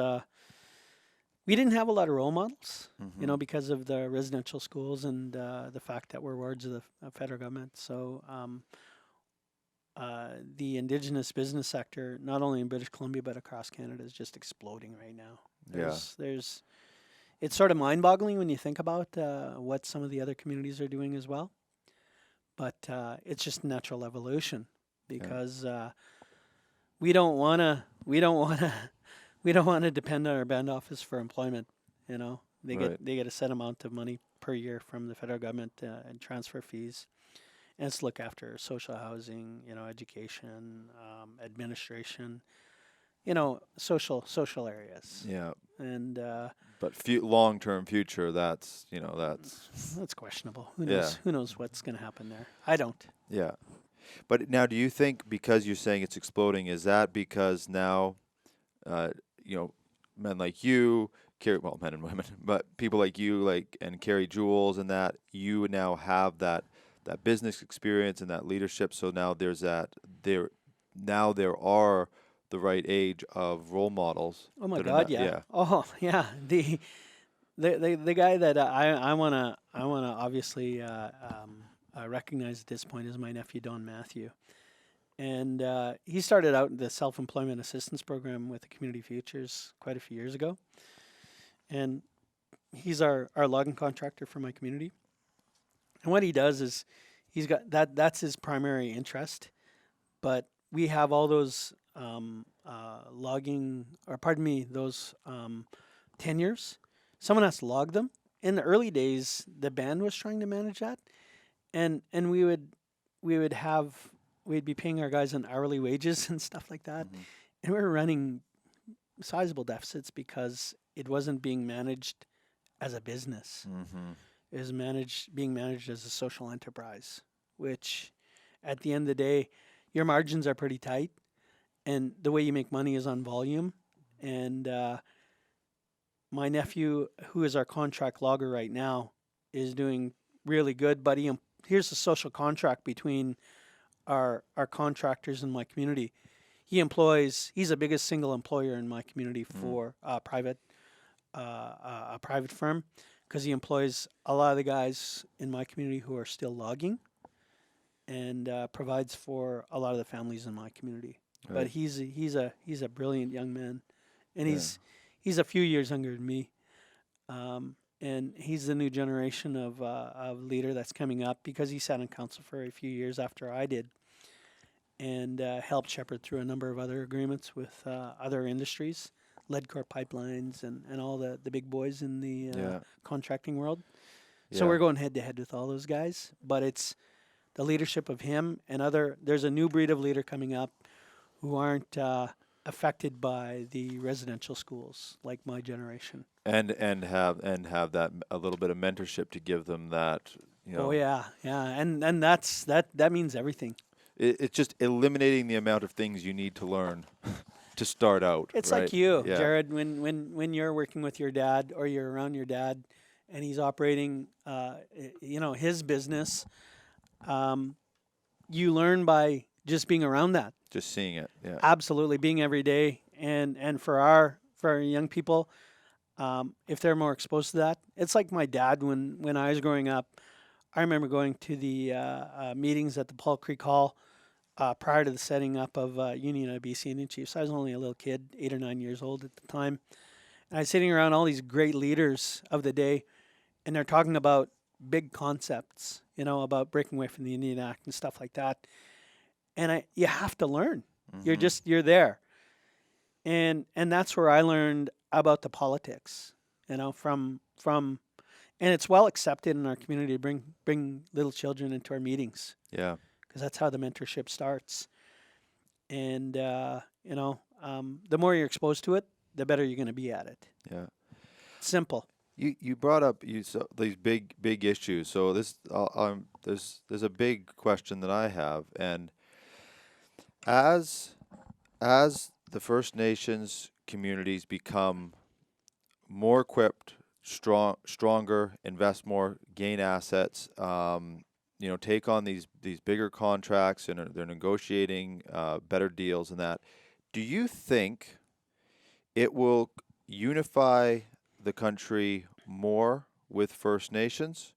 We didn't have a lot of role models, because of the residential schools and the fact that we're wards of the federal government. So the Indigenous business sector, not only in British Columbia but across Canada, is just exploding right now. There's it's sort of mind-boggling when you think about what some of the other communities are doing as well. But it's just natural evolution because we don't want to depend on our band office for employment. They get a set amount of money per year from the federal government and transfer fees, and it's look after social housing, education, administration, social areas, Yeah. and But long-term future, that's that's questionable. Who yeah. knows? Who knows what's going to happen there? I don't. Yeah. But now, do you think because you're saying it's exploding, is that because now, uh, men like you, men and women, but people like you, and Carrie Jules, and that you now have that business experience and that leadership. So now there are the right age of role models. Oh my that are God, not, yeah. yeah. Oh yeah. The guy that I wanna obviously recognize at this point is my nephew Don Matthew, and he started out in the self-employment assistance program with the Community Futures quite a few years ago, and he's our logging contractor for my community. And what he does is he's got that's his primary interest, but we have all those logging, or pardon me, those tenures. Someone has to log them. In the early days, the band was trying to manage that, and we'd be paying our guys on hourly wages and stuff like that, Mhm. and we were running sizable deficits because it wasn't being managed as a business. Mm-hmm. It was being managed as a social enterprise, which at the end of the day, your margins are pretty tight, and the way you make money is on volume. And my nephew, who is our contract logger right now, is doing really good. But here's the social contract between our contractors in my community. He's the biggest single employer in my community for a private firm, because he employs a lot of the guys in my community who are still logging, and provides for a lot of the families in my community. Right. But he's a brilliant young man, and Yeah. he's a few years younger than me, and he's the new generation of leader that's coming up, because he sat on council for a few years after I did, and helped shepherd through a number of other agreements with other industries, lead core pipelines, and all the big boys in the Yeah. contracting world. So Yeah. we're going head to head with all those guys, but it's the leadership of him and there's a new breed of leader coming up who aren't affected by the residential schools like my generation. and have that a little bit of mentorship to give them that. Oh yeah, and that means everything. It's just eliminating the amount of things you need to learn to start out. It's right? like you, Yeah. Jared, when you're working with your dad, or you're around your dad, and he's operating, his business. You learn by just being around that. Just seeing it. Yeah. Absolutely, being every day, and for our young people, if they're more exposed to that, it's like my dad when I was growing up. I remember going to the meetings at the Paul Creek Hall prior to the setting up of Union of BC Indian Chiefs. I was only a little kid, 8 or 9 years old at the time, and I was sitting around all these great leaders of the day, and they're talking about big concepts, about breaking away from the Indian Act and stuff like that. And you have to learn. Mhm. You're there. And that's where I learned about the politics, from and it's well accepted in our community to bring little children into our meetings, Yeah. because that's how the mentorship starts. And the more you're exposed to it, the better you're going to be at it. Yeah. Simple. You brought up these big issues. So there's a big question that I have, and as the First Nations communities become more equipped, stronger, invest more, gain assets, take on these bigger contracts, and they're negotiating better deals and that. Do you think it will unify the country more with First Nations?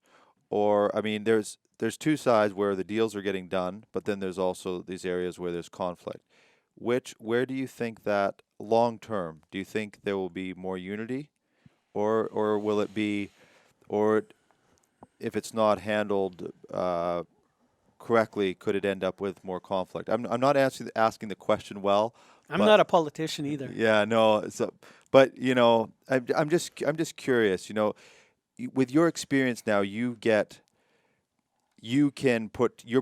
Or, I mean, there's two sides where the deals are getting done, but then there's also these areas where there's conflict. Where do you think that long term? Do you think there will be more unity, or will it be, or if it's not handled correctly, could it end up with more conflict? I'm not asking the question well. I'm not a politician either. Yeah, no. So, but I'm just curious. with your experience now, you're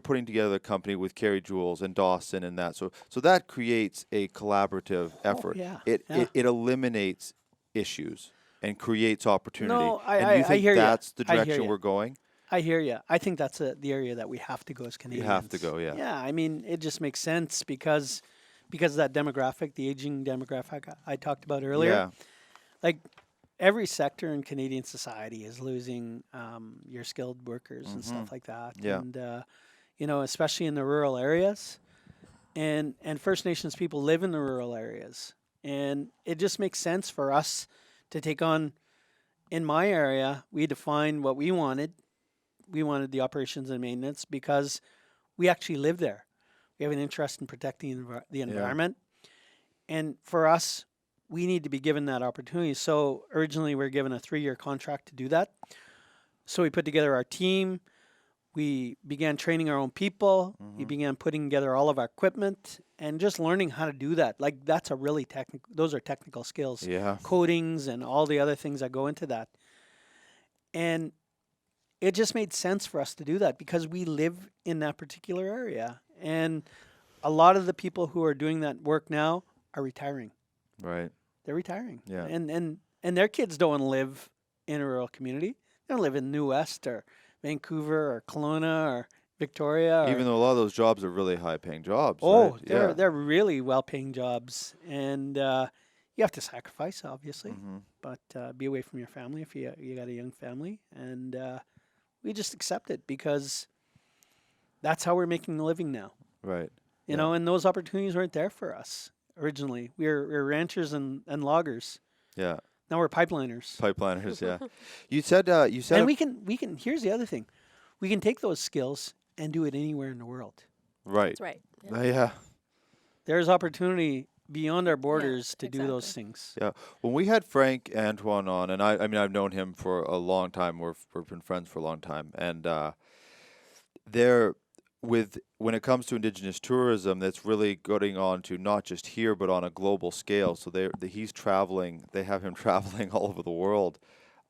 putting together a company with Carrie Jules and Dawson and that. So that creates a collaborative Oh effort. yeah, It, yeah. it it eliminates issues and creates opportunity. No, And do you I think hear you. that's the I hear direction you. we're going? I hear you. I think that's the area that we have to go as You have to Canadians. go, yeah. Yeah, I mean, it just makes sense because of that demographic, the aging demographic I talked about earlier. Yeah. Like every sector in Canadian society is losing your skilled workers and Mm-hmm. stuff like that, Yeah. and especially in the rural areas, and First Nations people live in the rural areas, and it just makes sense for us to take on. In my area, we defined what we wanted. We wanted the operations and maintenance because we actually live there. We have an interest in protecting the Yeah. environment. And for us, we need to be given that opportunity. So originally, we were given a 3-year contract to do that. So we put together our team. We began training our own people. We Mm-hmm. began putting together all of our equipment and just learning how to do that. Like that's a really technical, those are technical skills, Yeah. codings and all the other things that go into that. And it just made sense for us to do that because we live in that particular area. And a lot of the people who are doing that work now are retiring. Right. They're retiring. Yeah. And their kids don't live in a rural community. They don't live in New West or Vancouver or Kelowna or Victoria Even or though a lot of those jobs are really high paying jobs, right? oh, Yeah. they're really well paying jobs. And you have to sacrifice obviously, Mm-hmm. but be away from your family if you got a young family. And we just accept it because that's how we're making a living now. Right. You know, and those opportunities weren't there for us originally. We were ranchers and loggers. Yeah. Now we're pipeliners. Pipeliners, yeah. You said And a- we can here's the other thing. We can take those skills and do it anywhere in the world. right. That's right. Yeah. Yeah. There's opportunity beyond our borders to do those exactly. things. Yeah. When we had Frank Antoine on, and I mean, I've known him for a long time. We've been friends for a long time, and there, when it comes to Indigenous tourism, that's really going on to not just here but on a global scale. So he's traveling. They have him traveling all over the world,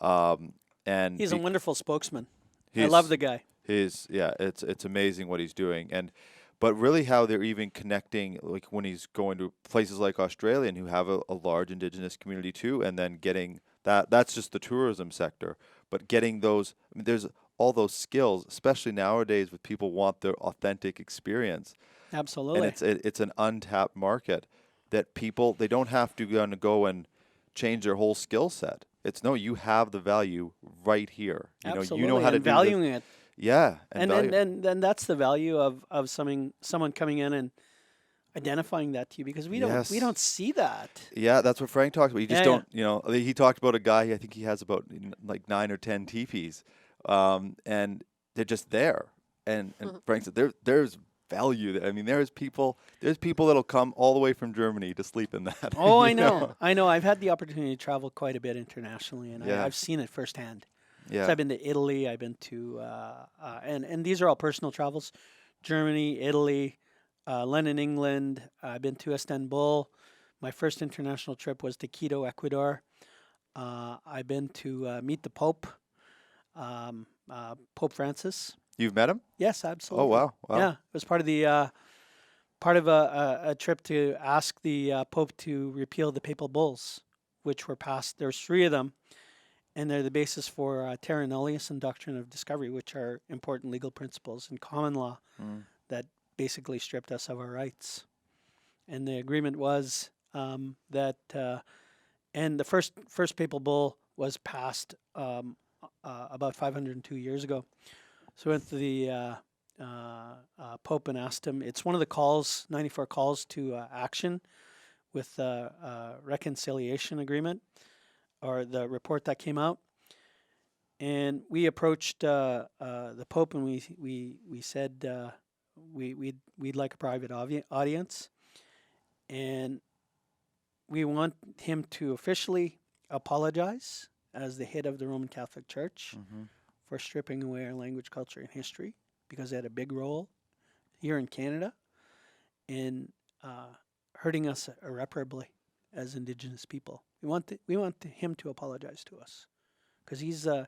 and He's a wonderful spokesman. I he's love the guy. it's amazing what he's doing, but really how they're even connecting, like when he's going to places like Australia and who have a large Indigenous community too, and then getting that's just the tourism sector, but getting those, I mean, there's all those skills, especially nowadays with people want their authentic experience, and Absolutely. it's an untapped market that people, they don't have to go and change their whole skill set. It's no, you have the value right here. Absolutely. You know how to and do this. valuing it. Yeah, And value. then that's the value of someone coming in and identifying that to you because we Yes. don't see that. Yeah, that's what Frank talked about. You just Yeah, don't, he talked about a guy, I think he has about like 9 or 10 teepees, and they're just there. And Frank said, there's value there. I mean, there's people that'll come all the way from Germany to sleep in that. Oh, I you know. I know. I've had the opportunity to travel quite a bit internationally, and Yeah. I've seen it firsthand. Yeah. So I've been to Italy. I've been to and these are all personal travels: Germany, Italy, London, England. I've been to Istanbul. My first international trip was to Quito, Ecuador. I've been to meet the Pope, Pope Francis. You've met him? Yes, Oh, absolutely. wow. Wow. Yeah, it was part of the part of a trip to ask the Pope to repeal the papal bulls, which were passed. There's 3 of them, and they're the basis for terra nullius and doctrine of discovery, which are important legal principles in common law Mm. that basically stripped us of our rights. And the agreement was that, and the first papal bull was passed about 502 years ago. So I went to the Pope and asked him. It's one of the calls, 94 calls to action with the reconciliation agreement or the report that came out. And we approached the Pope and we said we'd like a private audience, and we want him to officially apologize as the head of the Roman Catholic Church Mm-hmm. for stripping away our language, culture, and history because they had a big role here in Canada in hurting us irreparably as Indigenous people. We want him to apologize to us because he's a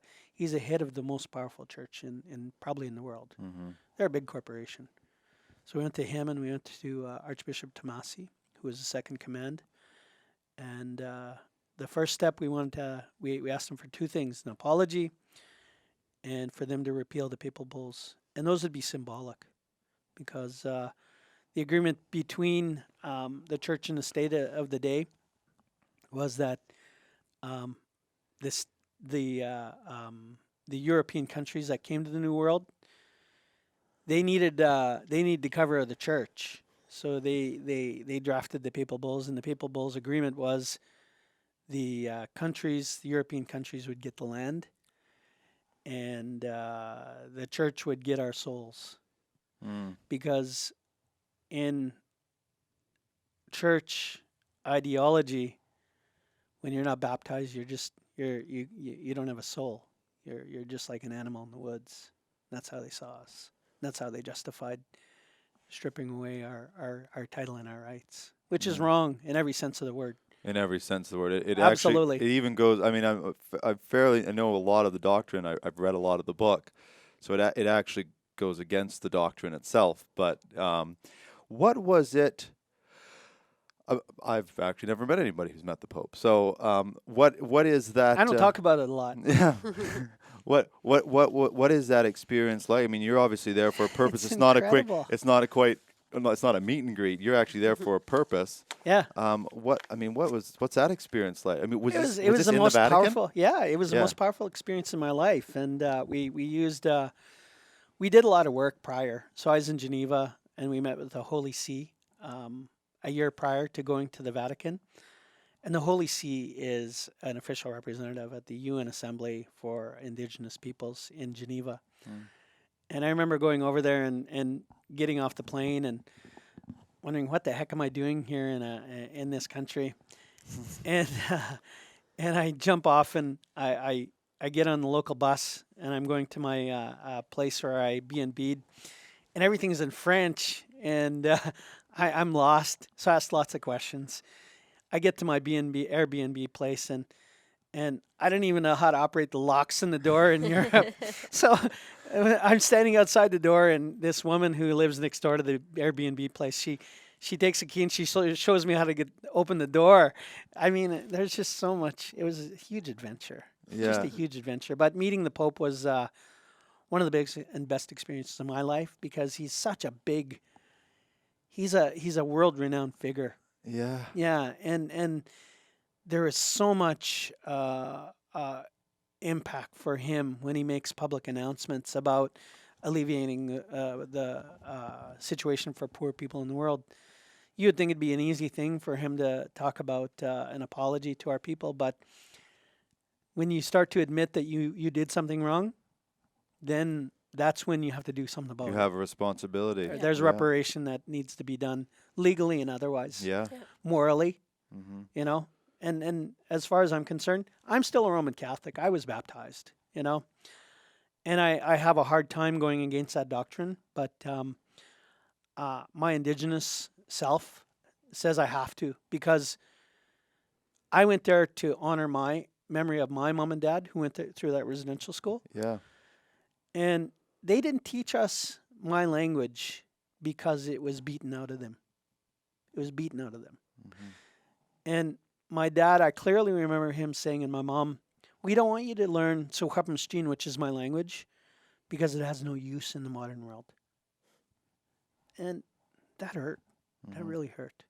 head of the most powerful church in probably in the world. Mm-hmm. They're a big corporation. So we went to him, and we went to Archbishop Tomasi, who was the second command. And the first step we asked him for two things: an apology, and for them to repeal the papal bulls. And those would be symbolic, because the agreement between the church and the state of the day was that um, this the European countries that came to the New World, they needed the cover of the church, so they drafted the papal bulls, and the papal bulls agreement was the European countries would get the land, and the church would get our souls, because in church ideology, when you're not baptized, you don't have a soul. You're just like an animal in the woods. That's how they saw us. That's how they justified stripping away our title and our rights, which is Yeah. wrong in every sense of the word. In every sense of the word, it Absolutely. actually, it even goes. I mean, I know a lot of the doctrine. I've read a lot of the book, so it actually goes against the doctrine itself. But what was it? I've actually never met anybody who's met the Pope. So what is that? I don't talk about it a lot. Yeah. What is that experience like? I mean, you're obviously there for a purpose. It's It's not a quick. incredible. It's not a quite. No, it's not a meet and greet. You're actually there for a purpose. Yeah. What's that experience like? I mean, was It was this, it was was this the in most the Vatican? powerful. Yeah, it was the Yeah. most powerful experience in my life, and we used we did a lot of work prior. So I was in Geneva, and we met with the Holy See a year prior to going to the Vatican, and the Holy See is an official representative at the UN Assembly for Indigenous Peoples in Geneva. Mm. And I remember going over there and getting off the plane and wondering, what the heck am I doing here in this country? and and I jump off, and I get on the local bus, and I'm going to my place where I B&B'd, and everything's in French, and I'm lost. So I asked lots of questions. I get to my Airbnb place, and I didn't even know how to operate the locks in the door in Europe. So I'm standing outside the door, and this woman who lives next door to the Airbnb place, she takes a key, and she shows me how to open the door. I mean, there's just so much. It was a huge adventure. Just Yeah. a huge adventure. But meeting the Pope was one of the biggest and best experiences of my life, because he's such a big. He's a world renowned figure. Yeah. Yeah, and there is so much impact for him when he makes public announcements about alleviating the situation for poor people in the world. You would think it'd be an easy thing for him to talk about an apology to our people, but when you start to admit that you did something wrong, then that's when you have to do something about You it. have a responsibility. Yeah. There's Yeah. reparation that needs to be done legally and otherwise, Yeah. morally, Mm-hmm. you know. And as far as I'm concerned, I'm still a Roman Catholic. I was baptized, you know, and I have a hard time going against that doctrine. But my Indigenous self says I have to, because I went there to honor my memory of my mom and dad who went through that residential school, Yeah. and they didn't teach us my language because it was beaten out of them. It was beaten out of them. Mm-hmm. And my dad, I clearly remember him saying, and my mom, we don't want you to learn Symbolic, which is my language, because it has no use in the modern world. And that hurt. That Mm-hmm. really hurt.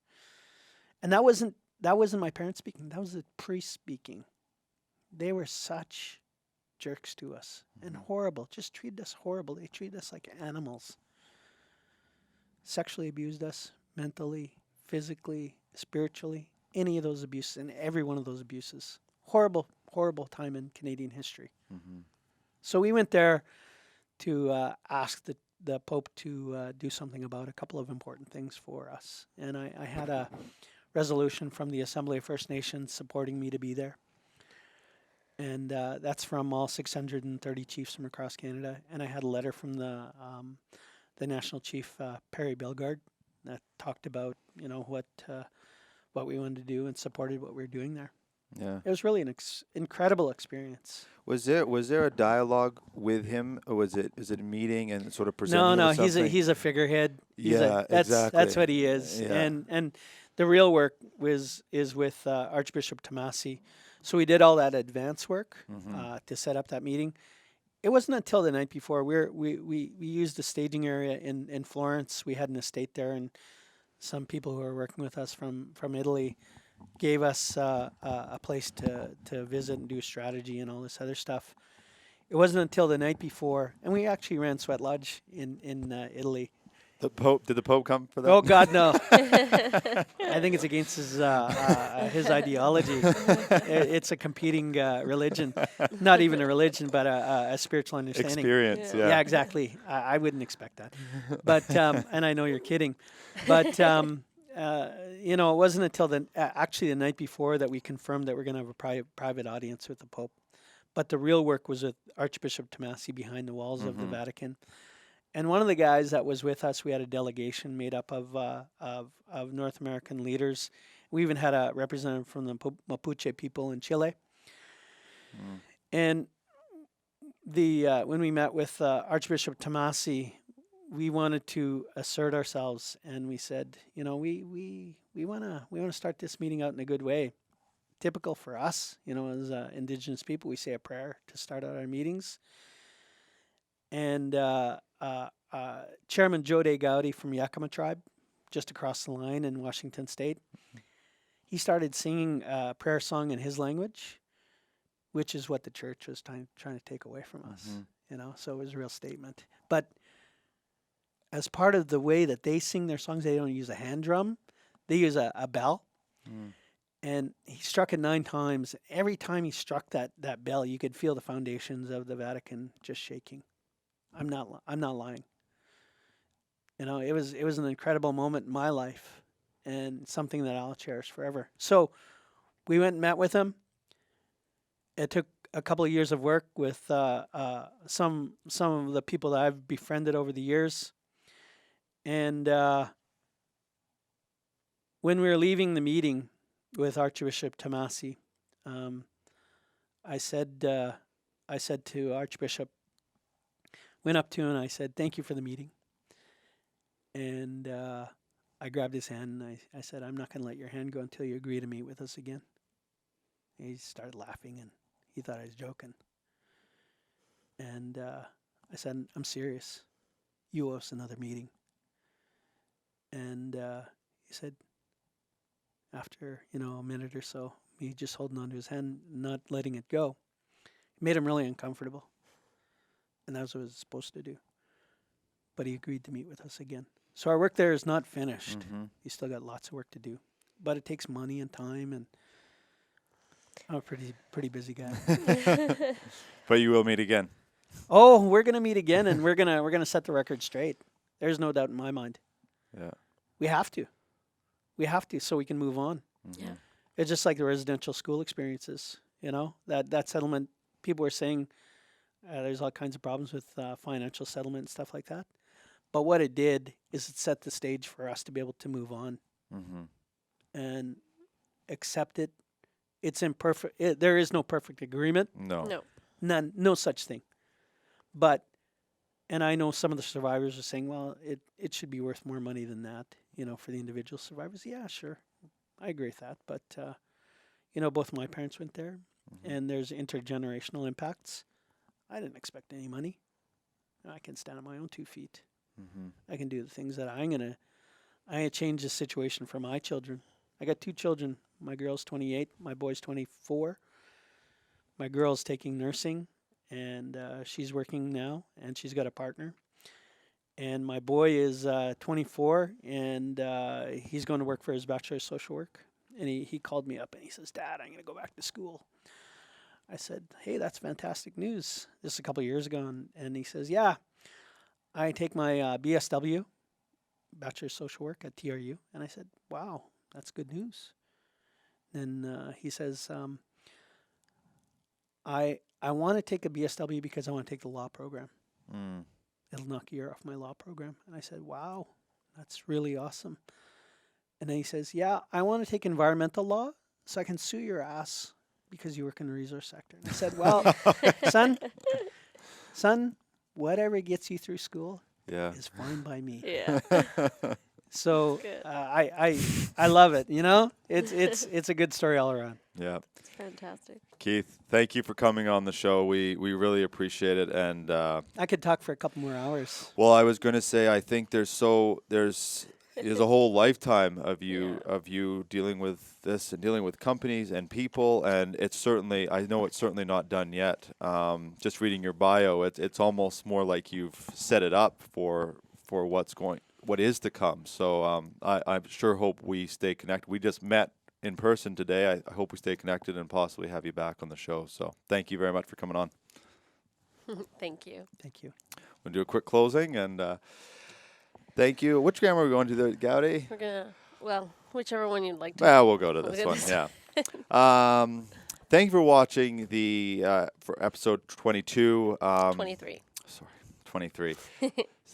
And that wasn't my parents speaking. That was the priest speaking. They were such jerks to us and horrible. Just treated us horrible. They treated us like animals. Sexually abused us, mentally, physically, spiritually. Any of those abuses, and every one of those abuses. Horrible, horrible time in Canadian history. Mm-hmm. So we went there to ask the Pope to do something about a couple of important things for us. And I had a resolution from the Simpcw First Nation supporting me to be there. And that's from all 630 chiefs from across Canada. And I had a letter from the National Chief, Perry Bellegarde, that talked about, what we wanted to do and supported what we were doing there. Yeah. It was really an incredible experience. Was there a dialogue with him, or is it a meeting and sort of No, presenting no, with something? he's a figurehead. Yeah, That's exactly. what he is. Yeah. And the real work is with Archbishop Tomasi. So we did all that advance work Mm-hmm. to set up that meeting. It wasn't until the night before we used the staging area in Florence. We had an estate there, and some people who were working with us from Italy gave us a place to visit and do strategy and all this other stuff. It wasn't until the night before, and we actually ran Sweat Lodge in Italy. Did the Pope come for that? Oh God, no! I think it's against his ideology. It's a competing religion, not even a religion, but a spiritual understanding. Experience, Yeah. Yeah, exactly. I wouldn't expect that, but and I know you're kidding, but you know, it wasn't until actually the night before that we confirmed that we're going to have a private audience with the Pope. But the real work was with Archbishop Tomasi behind the walls of the Mhm. Vatican. And one of the guys that was with us, we had a delegation made up of North American leaders. We even had a representative from the Mapuche people in Chile. Mm. And when we met with Archbishop Tomasi, we wanted to assert ourselves, and we said, you know, we wanna start this meeting out in a good way. Typical for us, you know, as Indigenous people, we say a prayer to start out our meetings. And Chairman Joe De Gaudi from Yakima tribe, just across the line in Washington State, he started singing a prayer song in his language, which is what the church was trying to take away from us. Mhm. You know, so it was a real statement. But as part of the way that they sing their songs, they don't use a hand drum; they use a bell. Mm. And he struck it 9 times. Every time he struck that bell, you could feel the foundations of the Vatican just shaking. I'm not lying. You know, it was an incredible moment in my life, and something that I'll cherish forever. So we went and met with him. It took a couple of years of work with some of the people that I've befriended over the years, and when we were leaving the meeting with Archbishop Tomasi, um, I said to Archbishop, went up to him and I said, "Thank you for the meeting." And I grabbed his hand and I said, "I'm not going to let your hand go until you agree to meet with us again." And he started laughing and he thought I was joking. And I said, "I'm serious. You owe us another meeting." And he said, after, you know, a minute or so, me just holding onto his hand, not letting it go, it made him really uncomfortable. And that's what it was supposed to do. But he agreed to meet with us again. So our work there is not finished. Mhm. You still got lots of work to do. But it takes money and time, and I'm a pretty busy guy. But you will meet again. Oh, we're gonna meet again, and we're gonna set the record straight. There's no doubt in my mind. Yeah. We have to. We have to, so we can move on. Mhm. Yeah. It's just like the residential school experiences. You know, that settlement. People were saying there's all kinds of problems with financial settlement and stuff like that. But what it did is it set the stage for us to be able to move on Mhm. and accept it. It's imperfect. There is no perfect agreement. No. No. None. No such thing. But, and I know some of the survivors are saying, well, it should be worth more money than that, you know, for the individual survivors. Yeah, sure. I agree with that. But, you know, both my parents went there, Mhm. and there's intergenerational impacts. I didn't expect any money. I can stand on my own 2 feet. Mhm. I can do the things that I'm gonna change the situation for my children. I got 2 children. My girl's 28, my boy's 24. My girl's taking nursing, and she's working now, and she's got a partner. And my boy is 24, and he's going to work for his Bachelor of Social Work. And he called me up and he says, "Dad, I'm going to go back to school." I said, "Hey, that's fantastic news." This is a couple of years ago, and he says, "Yeah, I take my BSW, Bachelor of Social Work at TRU." And I said, "Wow, that's good news." Then he says, I want to take a BSW because I want to take the law program. Mm. It'll knock a year off my law program." And I said, "Wow, that's really awesome." And then he says, "Yeah, I want to take environmental law so I can sue your ass because you work in the resource sector. And I said, well, son, whatever gets you through school Yeah. is fine by me. Yeah. So Good. I love it. You know, it's a good story all around. Yeah. It's fantastic. Keith, thank you for coming on the show. We really appreciate it. And I could talk for a couple more hours. well, I was going to say, I think there's a whole lifetime of you dealing with this and dealing with companies and people, and I know it's certainly not done yet. Just reading your bio, it's almost more like you've set it up for what is to come. So I sure hope we stay connected. We just met in person today. I hope we stay connected and possibly have you back on the show. So thank you very much for coming on. Thank you. Thank you. We'll do a quick closing and thank you. Which game are we going to, the Gowdy? We're gonna, whichever one you'd like to. Well, we'll go to this We'll one. go Yeah. Thank you for watching for episode 22. 23. Sorry, 23.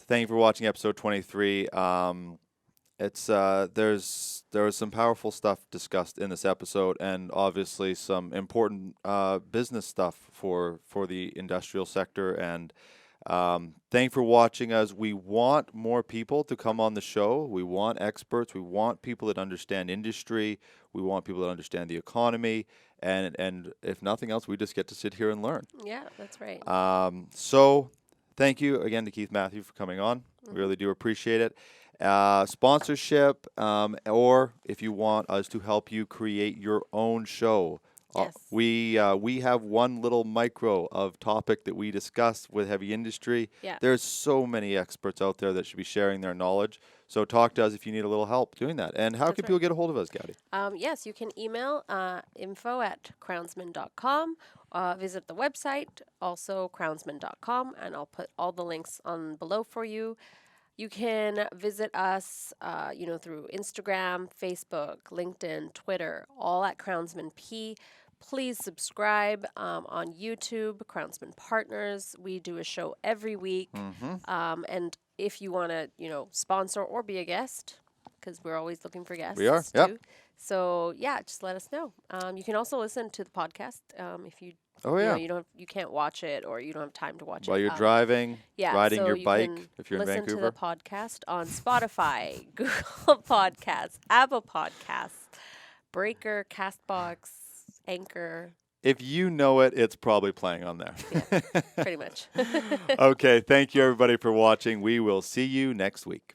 Thank you for watching episode 23. There was some powerful stuff discussed in this episode, and obviously some important business stuff for the industrial sector. And thank you for watching us. We want more people to come on the show. We want experts. We want people that understand industry. We want people that understand the economy. And if nothing else, we just get to sit here and learn. Yeah, that's right. So thank you again to Keith Matthew for coming on. We really do appreciate it. Sponsorship, or if you want us to help you create your own show. Yes. We have one little micro of topic that we discuss with heavy industry. Yeah. There's so many experts out there that should be sharing their knowledge. So talk to us if you need a little help doing that. And how That's can right. people get a hold of us, Gowdy? Yes, you can email info@crownsman.com. Visit the website, also crownsman.com, and I'll put all the links on below for you. You can visit us, through Instagram, Facebook, LinkedIn, Twitter, all at Crownsman P. Please subscribe on YouTube, Crownsman Partners. We do a show every week. And if you want to, sponsor or be a guest, because we're always looking for guests. We are, too. yep. So yeah, just let us know. You can also listen to the podcast if you. Oh, yeah. You can't watch it or you don't have time to watch While it. you're driving, riding so your you bike, can if you're in listen Vancouver. to the podcast on Spotify, Google Podcasts, Apple Podcasts, Breaker, Castbox, Anchor. If you know it, it's probably playing on there. Yeah, pretty much. Okay, thank you everybody for watching. We will see you next week.